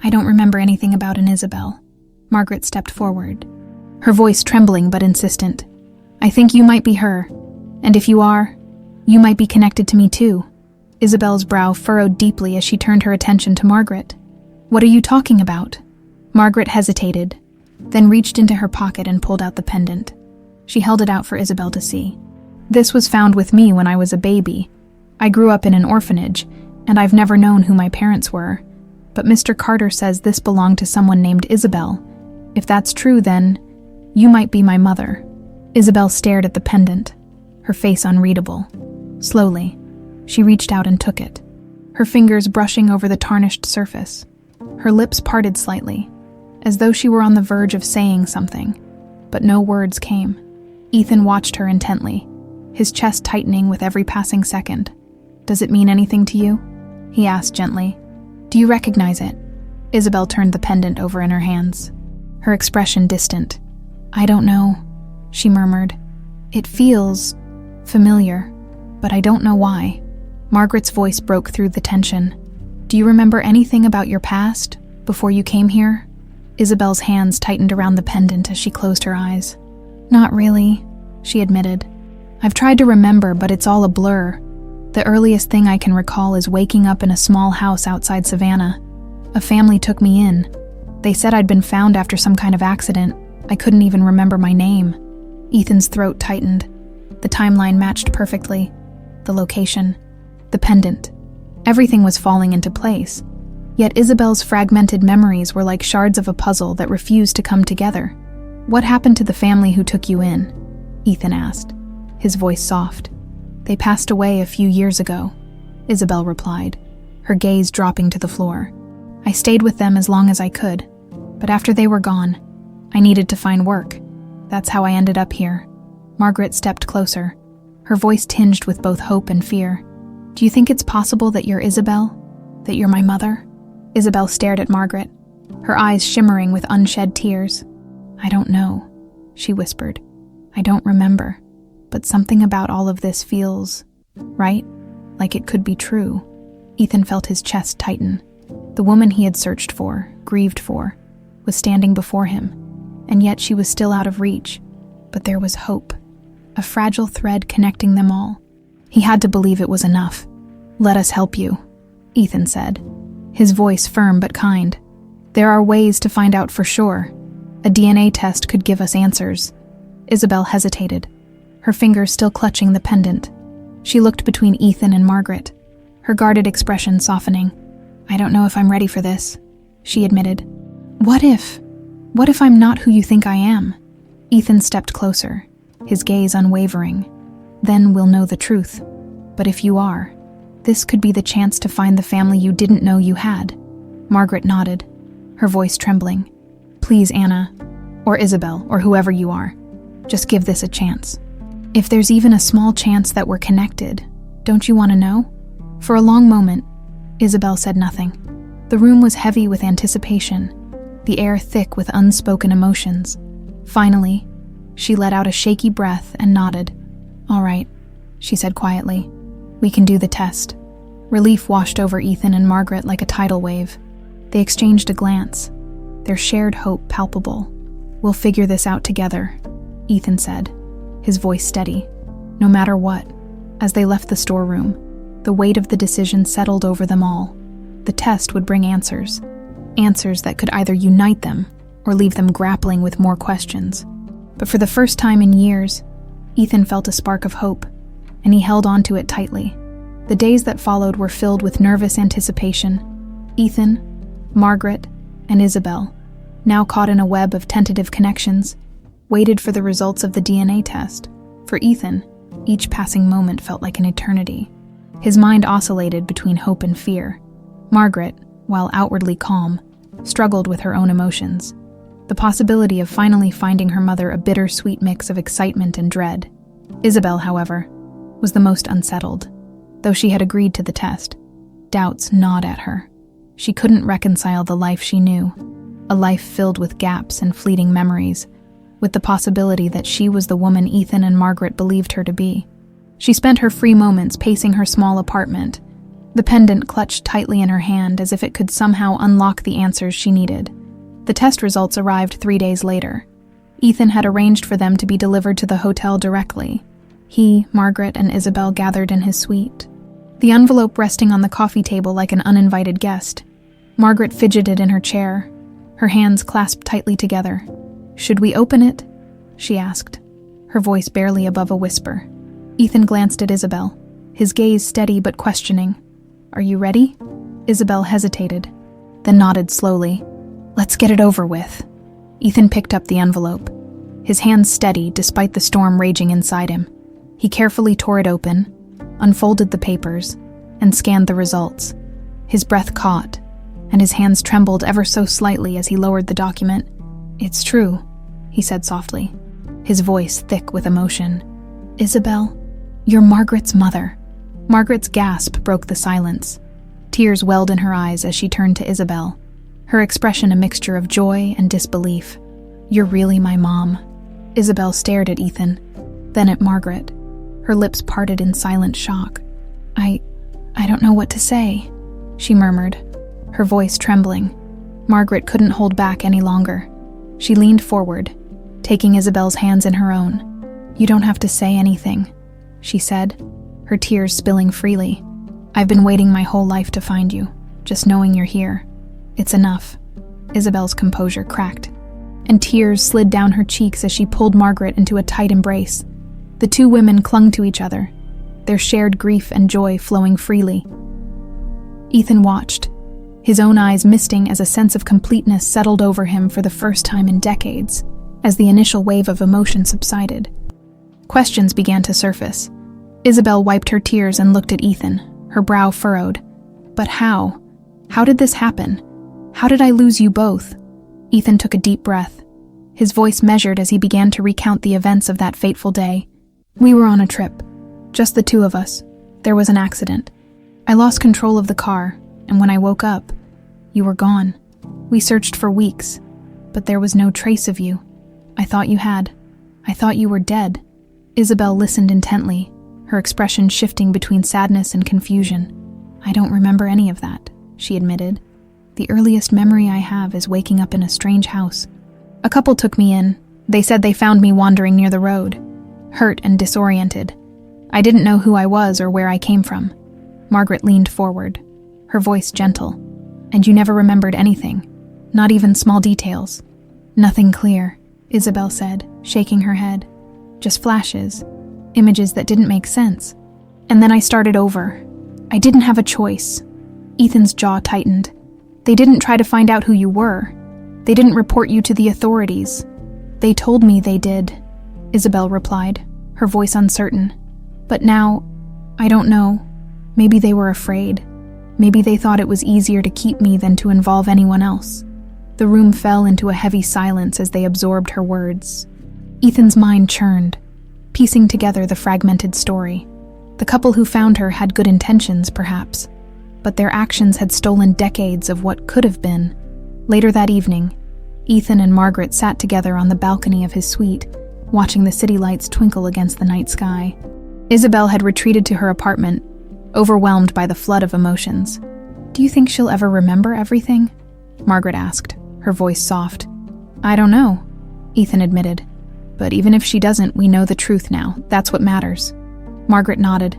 I don't remember anything about an Isabelle." Margaret stepped forward, her voice trembling but insistent. "I think you might be her, and if you are, you might be connected to me too." Isabelle's brow furrowed deeply as she turned her attention to Margaret. "What are you talking about?" Margaret hesitated, then reached into her pocket and pulled out the pendant. She held it out for Isabelle to see. "This was found with me when I was a baby. I grew up in an orphanage, and I've never known who my parents were. But Mr. Carter says this belonged to someone named Isabelle. If that's true, then you might be my mother." Isabelle stared at the pendant, her face unreadable. Slowly, she reached out and took it, her fingers brushing over the tarnished surface. Her lips parted slightly, as though she were on the verge of saying something, but no words came. Ethan watched her intently, his chest tightening with every passing second. "Does it mean anything to you?" he asked gently. "Do you recognize it?" Isabelle turned the pendant over in her hands, her expression distant. "I don't know," she murmured. "It feels familiar, but I don't know why." Margaret's voice broke through the tension. "Do you remember anything about your past, before you came here?" Isabelle's hands tightened around the pendant as she closed her eyes. "Not really," she admitted. "I've tried to remember, but it's all a blur. The earliest thing I can recall is waking up in a small house outside Savannah. A family took me in. They said I'd been found after some kind of accident. I couldn't even remember my name." Ethan's throat tightened. The timeline matched perfectly. The location, the pendant. Everything was falling into place. Yet Isabelle's fragmented memories were like shards of a puzzle that refused to come together. "What happened to the family who took you in?" Ethan asked, his voice soft. "They passed away a few years ago," Isabelle replied, her gaze dropping to the floor. "I stayed with them as long as I could, but after they were gone, I needed to find work. That's how I ended up here." Margaret stepped closer, her voice tinged with both hope and fear. "Do you think it's possible that you're Isabelle? That you're my mother?" Isabelle stared at Margaret, her eyes shimmering with unshed tears. "I don't know," she whispered. "I don't remember, but something about all of this feels right, like it could be true." Ethan felt his chest tighten. The woman he had searched for, grieved for, was standing before him, and yet she was still out of reach. But there was hope, a fragile thread connecting them all. He had to believe it was enough. "Let us help you," Ethan said, his voice firm but kind. "There are ways to find out for sure. A DNA test could give us answers." Isabelle hesitated, her fingers still clutching the pendant. She looked between Ethan and Margaret, her guarded expression softening. "I don't know if I'm ready for this," she admitted. What if I'm not who you think I am?" Ethan stepped closer, his gaze unwavering. "Then we'll know the truth. But if you are, this could be the chance to find the family you didn't know you had." Margaret nodded, her voice trembling. "Please, Anna, or Isabelle, or whoever you are, just give this a chance. If there's even a small chance that we're connected, don't you want to know?" For a long moment, Isabelle said nothing. The room was heavy with anticipation, the air thick with unspoken emotions. Finally, she let out a shaky breath and nodded. "All right," she said quietly. "We can do the test." Relief washed over Ethan and Margaret like a tidal wave. They exchanged a glance, their shared hope palpable. "We'll figure this out together," Ethan said, his voice steady. No matter what, as they left the storeroom, the weight of the decision settled over them all. The test would bring answers that could either unite them or leave them grappling with more questions. But for the first time in years, Ethan felt a spark of hope, and he held on to it tightly. The days that followed were filled with nervous anticipation. Ethan, Margaret, and Isabelle, now caught in a web of tentative connections, waited for the results of the DNA test. For Ethan, each passing moment felt like an eternity. His mind oscillated between hope and fear. Margaret, while outwardly calm, struggled with her own emotions. the possibility of finally finding her mother a bittersweet mix of excitement and dread. Isabelle, however, was the most unsettled. Though she had agreed to the test, doubts gnawed at her. She couldn't reconcile the life she knew, a life filled with gaps and fleeting memories, with the possibility that she was the woman Ethan and Margaret believed her to be. She spent her free moments pacing her small apartment, the pendant clutched tightly in her hand as if it could somehow unlock the answers she needed. The test results arrived 3 days later. Ethan had arranged for them to be delivered to the hotel directly. He, Margaret, and Isabelle gathered in his suite, the envelope resting on the coffee table like an uninvited guest. Margaret fidgeted in her chair, her hands clasped tightly together. "Should we open it?" she asked, her voice barely above a whisper. Ethan glanced at Isabelle, his gaze steady but questioning. "Are you ready?" Isabelle hesitated, then nodded slowly. "Let's get it over with." Ethan picked up the envelope, his hands steady despite the storm raging inside him. He carefully tore it open, unfolded the papers, and scanned the results. His breath caught, and his hands trembled ever so slightly as he lowered the document. "It's true," he said softly, his voice thick with emotion. "Isabelle, you're Margaret's mother." Margaret's gasp broke the silence. Tears welled in her eyes as she turned to Isabelle, her expression a mixture of joy and disbelief. "You're really my mom." Isabelle stared at Ethan, then at Margaret, her lips parted in silent shock. I don't know what to say," she murmured, her voice trembling. Margaret couldn't hold back any longer. She leaned forward, taking Isabelle's hands in her own. "You don't have to say anything," she said, her tears spilling freely. "I've been waiting my whole life to find you, just knowing you're here. It's enough." Isabelle's composure cracked, and tears slid down her cheeks as she pulled Margaret into a tight embrace. The two women clung to each other, their shared grief and joy flowing freely. Ethan watched, his own eyes misting as a sense of completeness settled over him for the first time in decades, as the initial wave of emotion subsided. Questions began to surface. Isabelle wiped her tears and looked at Ethan, her brow furrowed. "But how? How did this happen? How did I lose you both?" Ethan took a deep breath, his voice measured as he began to recount the events of that fateful day. "We were on a trip, just the two of us. There was an accident. I lost control of the car, and when I woke up, you were gone. We searched for weeks, but there was no trace of you. I thought you had. I thought you were dead." Isabelle listened intently, her expression shifting between sadness and confusion. "I don't remember any of that," she admitted. "The earliest memory I have is waking up in a strange house. A couple took me in. They said they found me wandering near the road, hurt and disoriented. I didn't know who I was or where I came from." Margaret leaned forward, her voice gentle. "And you never remembered anything, not even small details?" "Nothing clear," Isabelle said, shaking her head. "Just flashes, images that didn't make sense. And then I started over. I didn't have a choice." Ethan's jaw tightened. "They didn't try to find out who you were. They didn't report you to the authorities." "They told me they did," Isabelle replied, her voice uncertain. "But now, I don't know. Maybe they were afraid. Maybe they thought it was easier to keep me than to involve anyone else." The room fell into a heavy silence as they absorbed her words. Ethan's mind churned, piecing together the fragmented story. The couple who found her had good intentions, perhaps, but their actions had stolen decades of what could have been. Later that evening, Ethan and Margaret sat together on the balcony of his suite, watching the city lights twinkle against the night sky. Isabelle had retreated to her apartment, overwhelmed by the flood of emotions. "Do you think she'll ever remember everything?" Margaret asked, her voice soft. "I don't know," Ethan admitted. "But even if she doesn't, we know the truth now. That's what matters." Margaret nodded,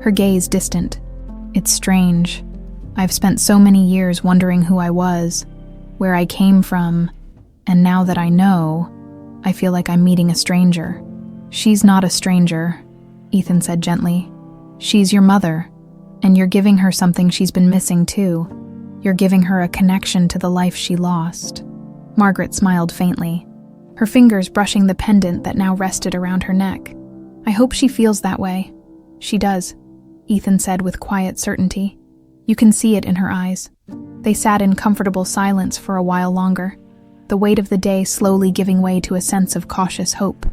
her gaze distant. "It's strange. I've spent so many years wondering who I was, where I came from, and now that I know, I feel like I'm meeting a stranger." "She's not a stranger," Ethan said gently. "She's your mother, and you're giving her something she's been missing too. You're giving her a connection to the life she lost." Margaret smiled faintly, her fingers brushing the pendant that now rested around her neck. "I hope she feels that way." "She does," Ethan said with quiet certainty. "You can see it in her eyes." They sat in comfortable silence for a while longer, the weight of the day slowly giving way to a sense of cautious hope.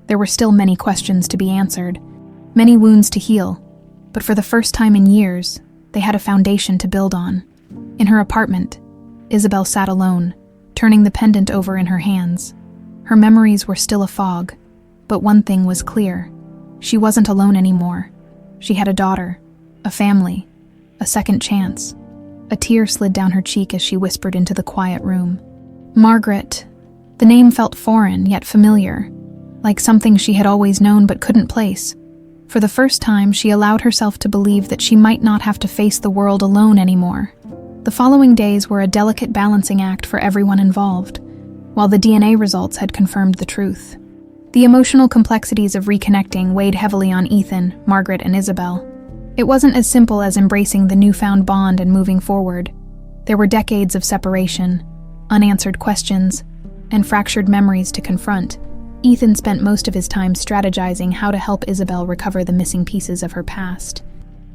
There were still many questions to be answered, many wounds to heal, but for the first time in years, they had a foundation to build on. In her apartment, Isabelle sat alone, turning the pendant over in her hands. Her memories were still a fog, but one thing was clear. She wasn't alone anymore. She had a daughter, a family, a second chance. A tear slid down her cheek as she whispered into the quiet room. Margaret. The name felt foreign yet familiar, like something she had always known but couldn't place. For the first time, she allowed herself to believe that she might not have to face the world alone anymore. The following days were a delicate balancing act for everyone involved, while the DNA results had confirmed the truth. The emotional complexities of reconnecting weighed heavily on Ethan, Margaret, and Isabelle. It wasn't as simple as embracing the newfound bond and moving forward. There were decades of separation, unanswered questions, and fractured memories to confront. Ethan spent most of his time strategizing how to help Isabelle recover the missing pieces of her past.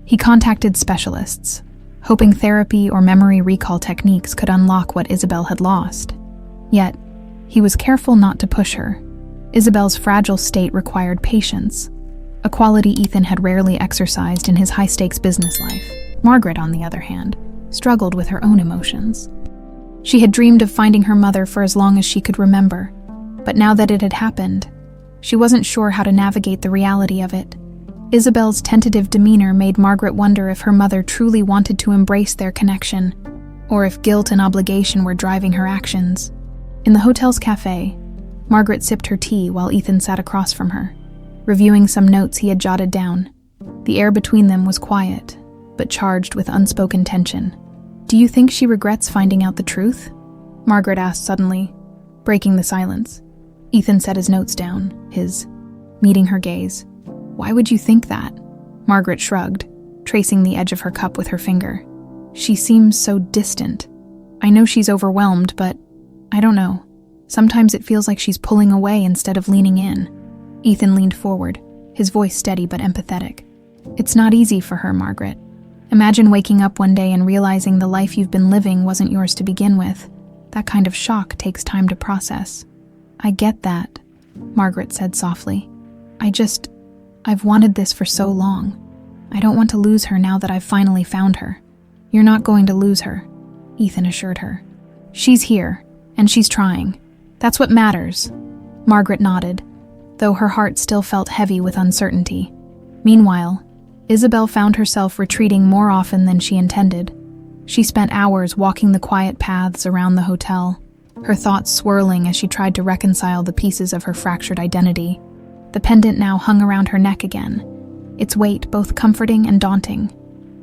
He contacted specialists, hoping therapy or memory recall techniques could unlock what Isabelle had lost. Yet, he was careful not to push her. Isabelle's fragile state required patience, a quality Ethan had rarely exercised in his high-stakes business life. Margaret, on the other hand, struggled with her own emotions. She had dreamed of finding her mother for as long as she could remember, but now that it had happened, she wasn't sure how to navigate the reality of it. Isabelle's tentative demeanor made Margaret wonder if her mother truly wanted to embrace their connection, or if guilt and obligation were driving her actions. In the hotel's cafe, Margaret sipped her tea while Ethan sat across from her, reviewing some notes he had jotted down. The air between them was quiet, but charged with unspoken tension. "Do you think she regrets finding out the truth?" Margaret asked suddenly, breaking the silence. Ethan set his notes down, meeting her gaze. "Why would you think that?" Margaret shrugged, tracing the edge of her cup with her finger. "She seems so distant. I know she's overwhelmed, but I don't know. Sometimes it feels like she's pulling away instead of leaning in." Ethan leaned forward, his voice steady but empathetic. "It's not easy for her, Margaret. Imagine waking up one day and realizing the life you've been living wasn't yours to begin with. That kind of shock takes time to process." "I get that," Margaret said softly. I've wanted this for so long. I don't want to lose her now that I've finally found her." "You're not going to lose her," Ethan assured her. "She's here, and she's trying. That's what matters." Margaret nodded, though her heart still felt heavy with uncertainty. Meanwhile, Isabelle found herself retreating more often than she intended. She spent hours walking the quiet paths around the hotel, her thoughts swirling as she tried to reconcile the pieces of her fractured identity. The pendant now hung around her neck again, its weight both comforting and daunting.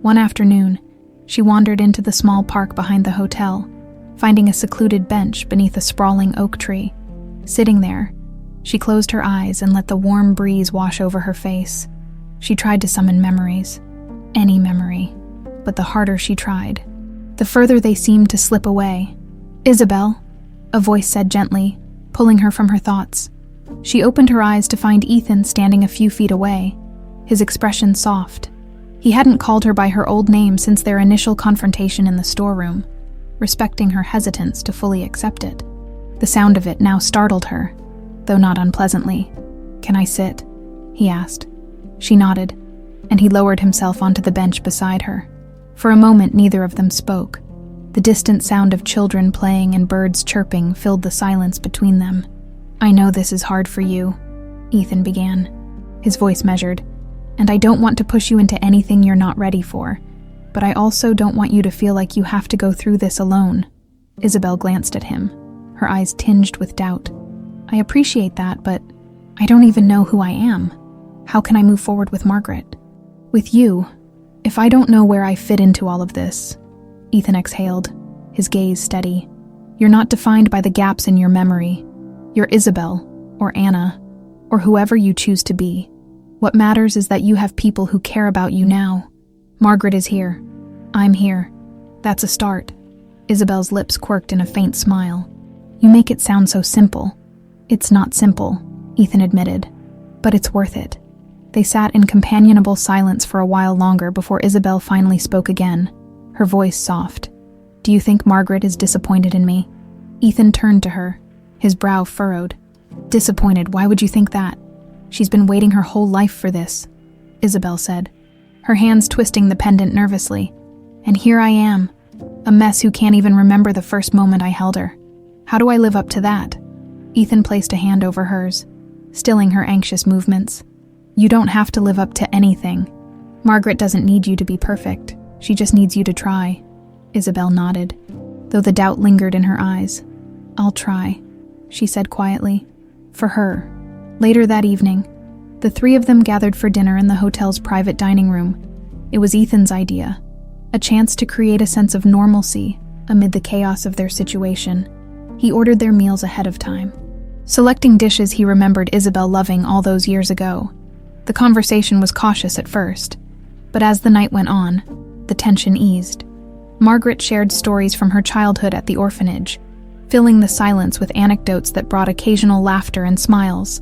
One afternoon, she wandered into the small park behind the hotel, finding a secluded bench beneath a sprawling oak tree. Sitting there, she closed her eyes and let the warm breeze wash over her face. She tried to summon memories, any memory, but the harder she tried, the further they seemed to slip away. "Isabelle," a voice said gently, pulling her from her thoughts. She opened her eyes to find Ethan standing a few feet away, his expression soft. He hadn't called her by her old name since their initial confrontation in the storeroom, respecting her hesitance to fully accept it. The sound of it now startled her, though not unpleasantly. "Can I sit?" he asked. She nodded, and he lowered himself onto the bench beside her. For a moment, neither of them spoke. The distant sound of children playing and birds chirping filled the silence between them. "I know this is hard for you," Ethan began, his voice measured, "and I don't want to push you into anything you're not ready for, but I also don't want you to feel like you have to go through this alone." Isabelle glanced at him, her eyes tinged with doubt. "I appreciate that, but I don't even know who I am. How can I move forward with Margaret? With you, if I don't know where I fit into all of this?" Ethan exhaled, his gaze steady. "You're not defined by the gaps in your memory. You're Isabelle, or Anna, or whoever you choose to be. What matters is that you have people who care about you now. Margaret is here. I'm here. That's a start." Isabelle's lips quirked in a faint smile. "You make it sound so simple." "It's not simple," Ethan admitted, "but it's worth it." They sat in companionable silence for a while longer before Isabelle finally spoke again, her voice soft. "Do you think Margaret is disappointed in me?" Ethan turned to her, his brow furrowed. Disappointed, why would you think that? She's been waiting her whole life for this, Isabelle said, her hands twisting the pendant nervously. And here I am, a mess who can't even remember the first moment I held her. How do I live up to that? Ethan placed a hand over hers, stilling her anxious movements. You don't have to live up to anything. Margaret doesn't need you to be perfect. She just needs you to try. Isabelle nodded, though the doubt lingered in her eyes. I'll try, she said quietly. For her. Later that evening, the three of them gathered for dinner in the hotel's private dining room. It was Ethan's idea, a chance to create a sense of normalcy amid the chaos of their situation. He ordered their meals ahead of time, selecting dishes he remembered Isabelle loving all those years ago. The conversation was cautious at first, but as the night went on, the tension eased. Margaret shared stories from her childhood at the orphanage, filling the silence with anecdotes that brought occasional laughter and smiles.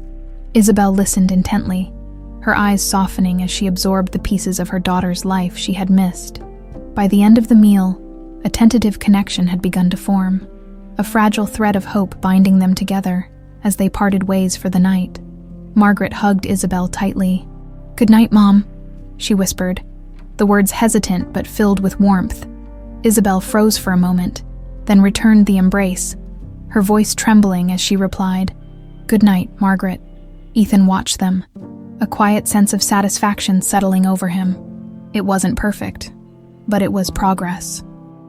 Isabelle listened intently, her eyes softening as she absorbed the pieces of her daughter's life she had missed. By the end of the meal, a tentative connection had begun to form, a fragile thread of hope binding them together as they parted ways for the night. Margaret hugged Isabelle tightly. "Good night, Mom," she whispered, the words hesitant but filled with warmth. Isabelle froze for a moment, then returned the embrace, her voice trembling as she replied, "Good night, Margaret." Ethan watched them, a quiet sense of satisfaction settling over him. It wasn't perfect, but it was progress.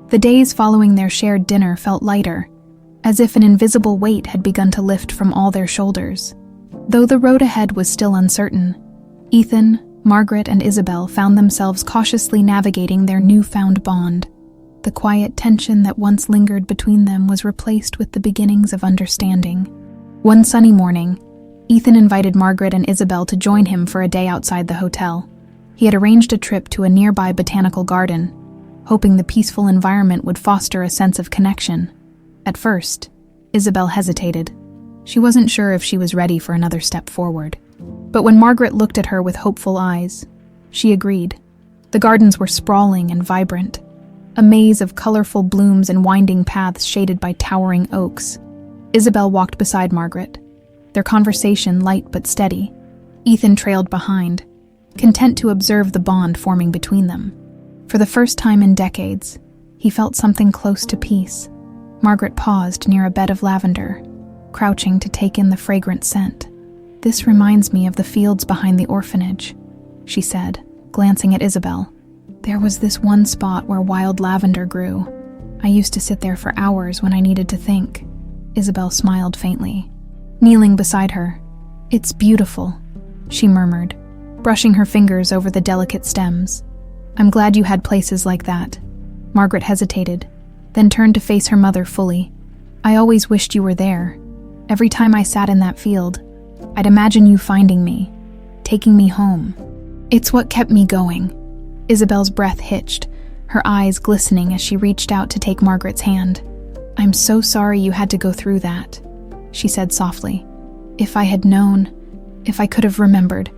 The days following their shared dinner felt lighter, as if an invisible weight had begun to lift from all their shoulders. Though the road ahead was still uncertain, Ethan, Margaret, and Isabelle found themselves cautiously navigating their newfound bond. The quiet tension that once lingered between them was replaced with the beginnings of understanding. One sunny morning, Ethan invited Margaret and Isabelle to join him for a day outside the hotel. He had arranged a trip to a nearby botanical garden, hoping the peaceful environment would foster a sense of connection. At first, Isabelle hesitated. She wasn't sure if she was ready for another step forward. But when Margaret looked at her with hopeful eyes, she agreed. The gardens were sprawling and vibrant, a maze of colorful blooms and winding paths shaded by towering oaks. Isabelle walked beside Margaret, their conversation light but steady. Ethan trailed behind, content to observe the bond forming between them. For the first time in decades, he felt something close to peace. Margaret paused near a bed of lavender, crouching to take in the fragrant scent. "This reminds me of the fields behind the orphanage," she said, glancing at Isabelle. "There was this one spot where wild lavender grew. I used to sit there for hours when I needed to think." Isabelle smiled faintly, kneeling beside her. "It's beautiful," she murmured, brushing her fingers over the delicate stems. "I'm glad you had places like that." Margaret hesitated, then turned to face her mother fully. "I always wished you were there. Every time I sat in that field, I'd imagine you finding me, taking me home. It's what kept me going." Isabelle's breath hitched, her eyes glistening as she reached out to take Margaret's hand. "I'm so sorry you had to go through that," she said softly. "If I had known, if I could have remembered,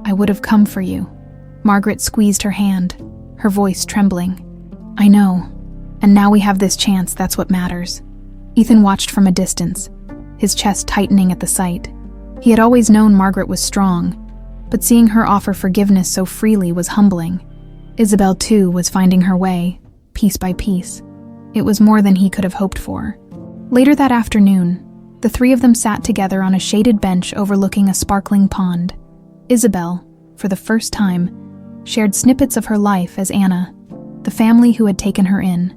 I would have come for you." Margaret squeezed her hand, her voice trembling. "I know, and now we have this chance, that's what matters." Ethan watched from a distance, his chest tightening at the sight. He had always known Margaret was strong, but seeing her offer forgiveness so freely was humbling. Isabelle, too, was finding her way, piece by piece. It was more than he could have hoped for. Later that afternoon, the three of them sat together on a shaded bench overlooking a sparkling pond. Isabelle, for the first time, shared snippets of her life as Anna, the family who had taken her in,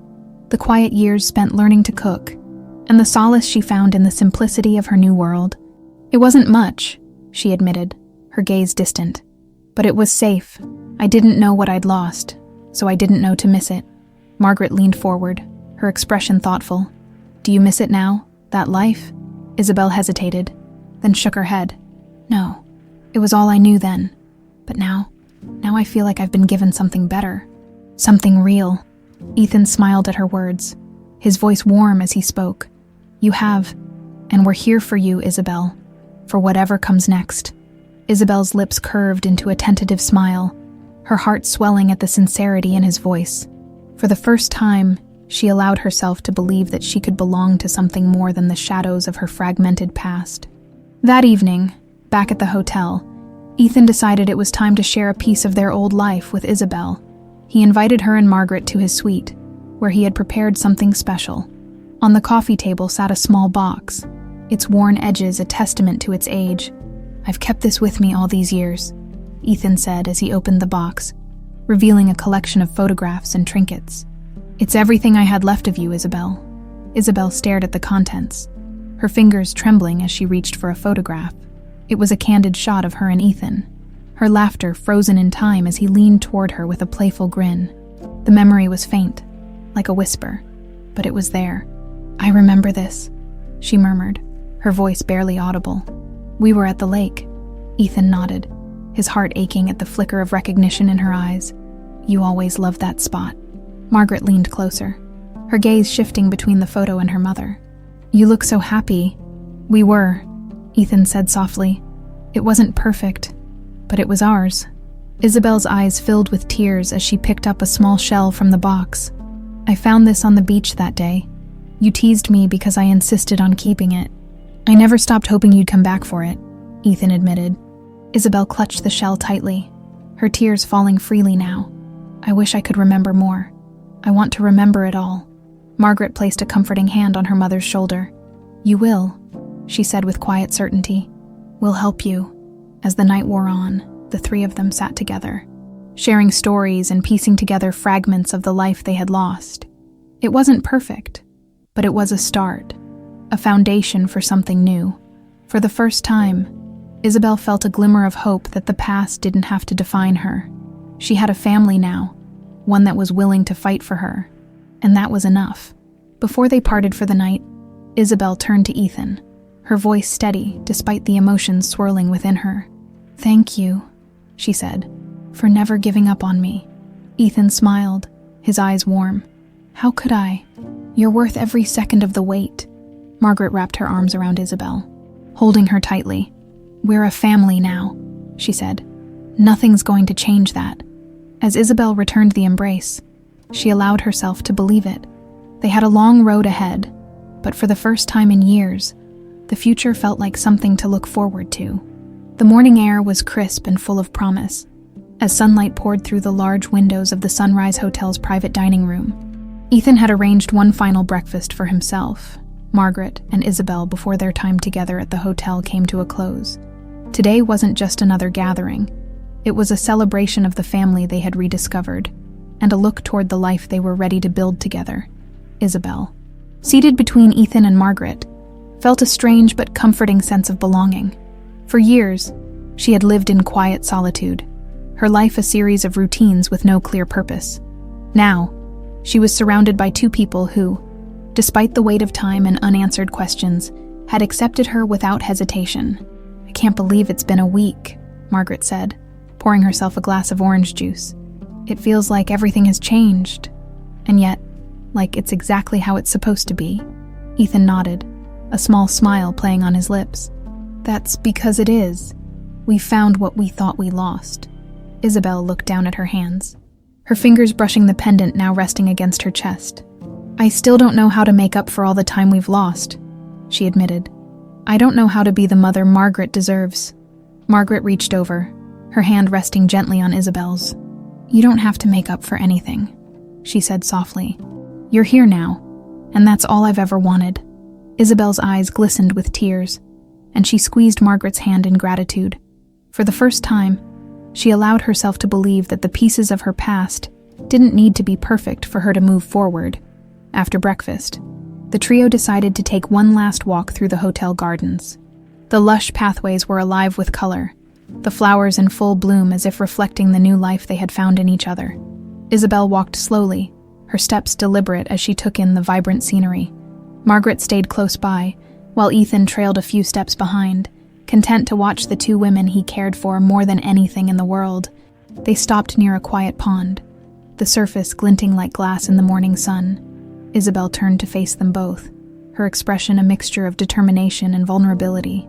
the quiet years spent learning to cook, and the solace she found in the simplicity of her new world. "It wasn't much," she admitted, her gaze distant. "But it was safe. I didn't know what I'd lost, so I didn't know to miss it." Margaret leaned forward, her expression thoughtful. "Do you miss it now, that life?" Isabelle hesitated, then shook her head. "No, it was all I knew then. But now I feel like I've been given something better. Something real." Ethan smiled at her words, his voice warm as he spoke. "You have, and we're here for you, Isabelle, for whatever comes next." Isabelle's lips curved into a tentative smile, her heart swelling at the sincerity in his voice. For the first time, She allowed herself to believe that she could belong to something more than the shadows of her fragmented past. That evening, back at the hotel, Ethan decided it was time to share a piece of their old life with Isabelle. He invited her and Margaret to his suite, where he had prepared something special. On the coffee table sat a small box, its worn edges a testament to its age. "I've kept this with me all these years," Ethan said as he opened the box, revealing a collection of photographs and trinkets. "It's everything I had left of you, Isabelle." Isabelle stared at the contents, her fingers trembling as she reached for a photograph. It was a candid shot of her and Ethan, her laughter frozen in time as he leaned toward her with a playful grin. The memory was faint, like a whisper, but it was there. "I remember this," she murmured, her voice barely audible. "We were at the lake." Ethan nodded, his heart aching at the flicker of recognition in her eyes. "You always loved that spot." Margaret leaned closer, her gaze shifting between the photo and her mother. "You look so happy." "We were," Ethan said softly. "It wasn't perfect, but it was ours." Isabelle's eyes filled with tears as she picked up a small shell from the box. "I found this on the beach that day. You teased me because I insisted on keeping it. I never stopped hoping you'd come back for it," Ethan admitted. Isabelle clutched the shell tightly, her tears falling freely now. "I wish I could remember more. I want to remember it all." Margaret placed a comforting hand on her mother's shoulder. "You will," she said with quiet certainty. "We'll help you." As the night wore on, the three of them sat together, sharing stories and piecing together fragments of the life they had lost. It wasn't perfect, but it was a start, a foundation for something new. For the first time, Isabelle felt a glimmer of hope that the past didn't have to define her. She had a family now, one that was willing to fight for her, and that was enough. Before they parted for the night, Isabelle turned to Ethan, her voice steady despite the emotions swirling within her. "Thank you," she said, "for never giving up on me." Ethan smiled, his eyes warm. "How could I? You're worth every second of the wait." Margaret wrapped her arms around Isabelle, holding her tightly. "We're a family now," she said. "Nothing's going to change that." As Isabelle returned the embrace, she allowed herself to believe it. They had a long road ahead, but for the first time in years, the future felt like something to look forward to. The morning air was crisp and full of promise, as sunlight poured through the large windows of the Sunrise Hotel's private dining room. Ethan had arranged one final breakfast for himself, Margaret, and Isabelle before their time together at the hotel came to a close. Today wasn't just another gathering. It was a celebration of the family they had rediscovered, and a look toward the life they were ready to build together. Isabelle, seated between Ethan and Margaret, felt a strange but comforting sense of belonging. For years, she had lived in quiet solitude, her life a series of routines with no clear purpose. Now, she was surrounded by two people who, despite the weight of time and unanswered questions, had accepted her without hesitation. "I can't believe it's been a week," Margaret said, pouring herself a glass of orange juice. "It feels like everything has changed, and yet, like it's exactly how it's supposed to be." Ethan nodded, a small smile playing on his lips. "That's because it is. We found what we thought we lost." Isabelle looked down at her hands, her fingers brushing the pendant now resting against her chest. "I still don't know how to make up for all the time we've lost," she admitted. "I don't know how to be the mother Margaret deserves." Margaret reached over, her hand resting gently on Isabelle's. "You don't have to make up for anything," she said softly. "You're here now, and that's all I've ever wanted." Isabelle's eyes glistened with tears, and she squeezed Margaret's hand in gratitude. For the first time, she allowed herself to believe that the pieces of her past didn't need to be perfect for her to move forward. After breakfast, the trio decided to take one last walk through the hotel gardens. The lush pathways were alive with color, the flowers in full bloom as if reflecting the new life they had found in each other. Isabelle walked slowly, her steps deliberate as she took in the vibrant scenery. Margaret stayed close by, while Ethan trailed a few steps behind, content to watch the two women he cared for more than anything in the world. They stopped near a quiet pond, the surface glinting like glass in the morning sun. Isabelle turned to face them both, her expression a mixture of determination and vulnerability.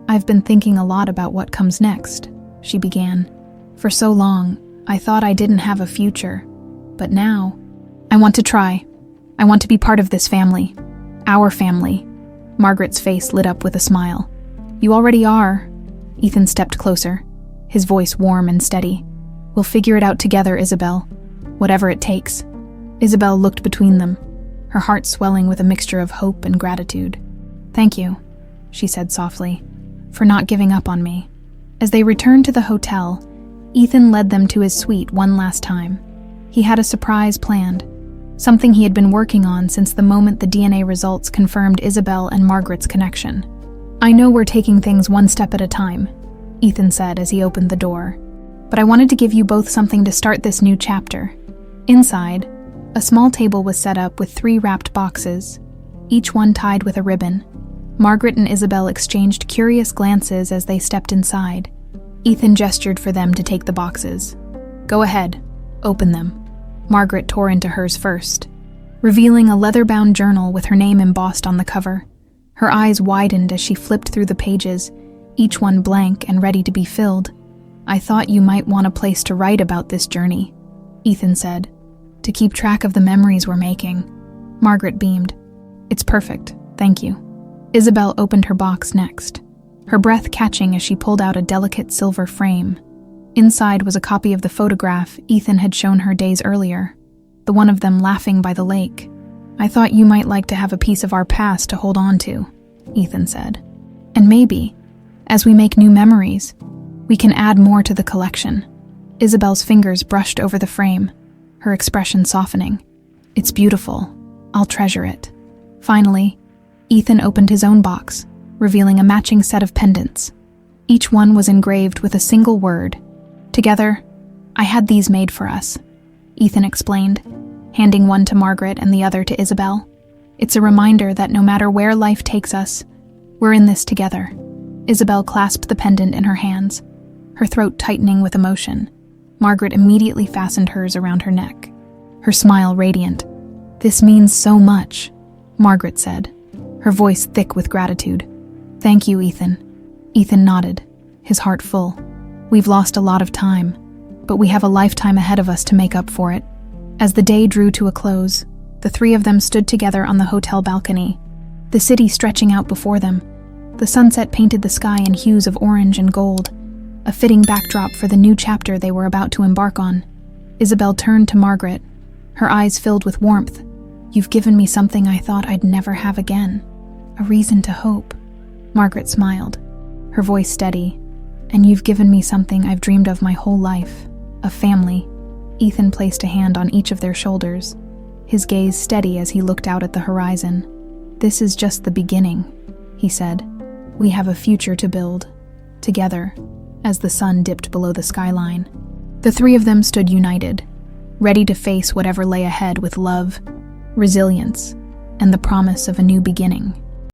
"I've been thinking a lot about what comes next," she began. "For so long, I thought I didn't have a future, but now, I want to try." I want to be part of this family. Our family. Margaret's face lit up with a smile. You already are. Ethan stepped closer, his voice warm and steady. We'll figure it out together, Isabelle. Whatever it takes. Isabelle looked between them, her heart swelling with a mixture of hope and gratitude. Thank you, she said softly, for not giving up on me. As they returned to the hotel, Ethan led them to his suite one last time. He had a surprise planned, something he had been working on since the moment the DNA results confirmed Isabelle and Margaret's connection. I know we're taking things one step at a time, Ethan said as he opened the door, but I wanted to give you both something to start this new chapter. Inside, a small table was set up with 3 wrapped boxes, each one tied with a ribbon. Margaret and Isabelle exchanged curious glances as they stepped inside. Ethan gestured for them to take the boxes. Go ahead, open them. Margaret tore into hers first, revealing a leather-bound journal with her name embossed on the cover. Her eyes widened as she flipped through the pages, each one blank and ready to be filled. I thought you might want a place to write about this journey, Ethan said, to keep track of the memories we're making. Margaret beamed. It's perfect, thank you. Isabelle opened her box next, her breath catching as she pulled out a delicate silver frame. Inside was a copy of the photograph Ethan had shown her days earlier, the one of them laughing by the lake. I thought you might like to have a piece of our past to hold on to, Ethan said. And maybe, as we make new memories, we can add more to the collection. Isabelle's fingers brushed over the frame, her expression softening. It's beautiful. I'll treasure it. Finally, Ethan opened his own box, revealing a matching set of pendants. Each one was engraved with a single word. Together, I had these made for us, Ethan explained, handing one to Margaret and the other to Isabelle. It's a reminder that no matter where life takes us, we're in this together. Isabelle clasped the pendant in her hands, her throat tightening with emotion. Margaret immediately fastened hers around her neck, her smile radiant. This means so much, Margaret said, her voice thick with gratitude. Thank you, Ethan. Ethan nodded, his heart full. We've lost a lot of time, but we have a lifetime ahead of us to make up for it. As the day drew to a close, the 3 of them stood together on the hotel balcony, the city stretching out before them. The sunset painted the sky in hues of orange and gold, a fitting backdrop for the new chapter they were about to embark on. Isabelle turned to Margaret, her eyes filled with warmth. You've given me something I thought I'd never have again, a reason to hope. Margaret smiled, her voice steady. And you've given me something I've dreamed of my whole life, a family. Ethan placed a hand on each of their shoulders, his gaze steady as he looked out at the horizon. This is just the beginning, he said. We have a future to build, together, as the sun dipped below the skyline. The 3 of them stood united, ready to face whatever lay ahead with love, resilience, and the promise of a new beginning.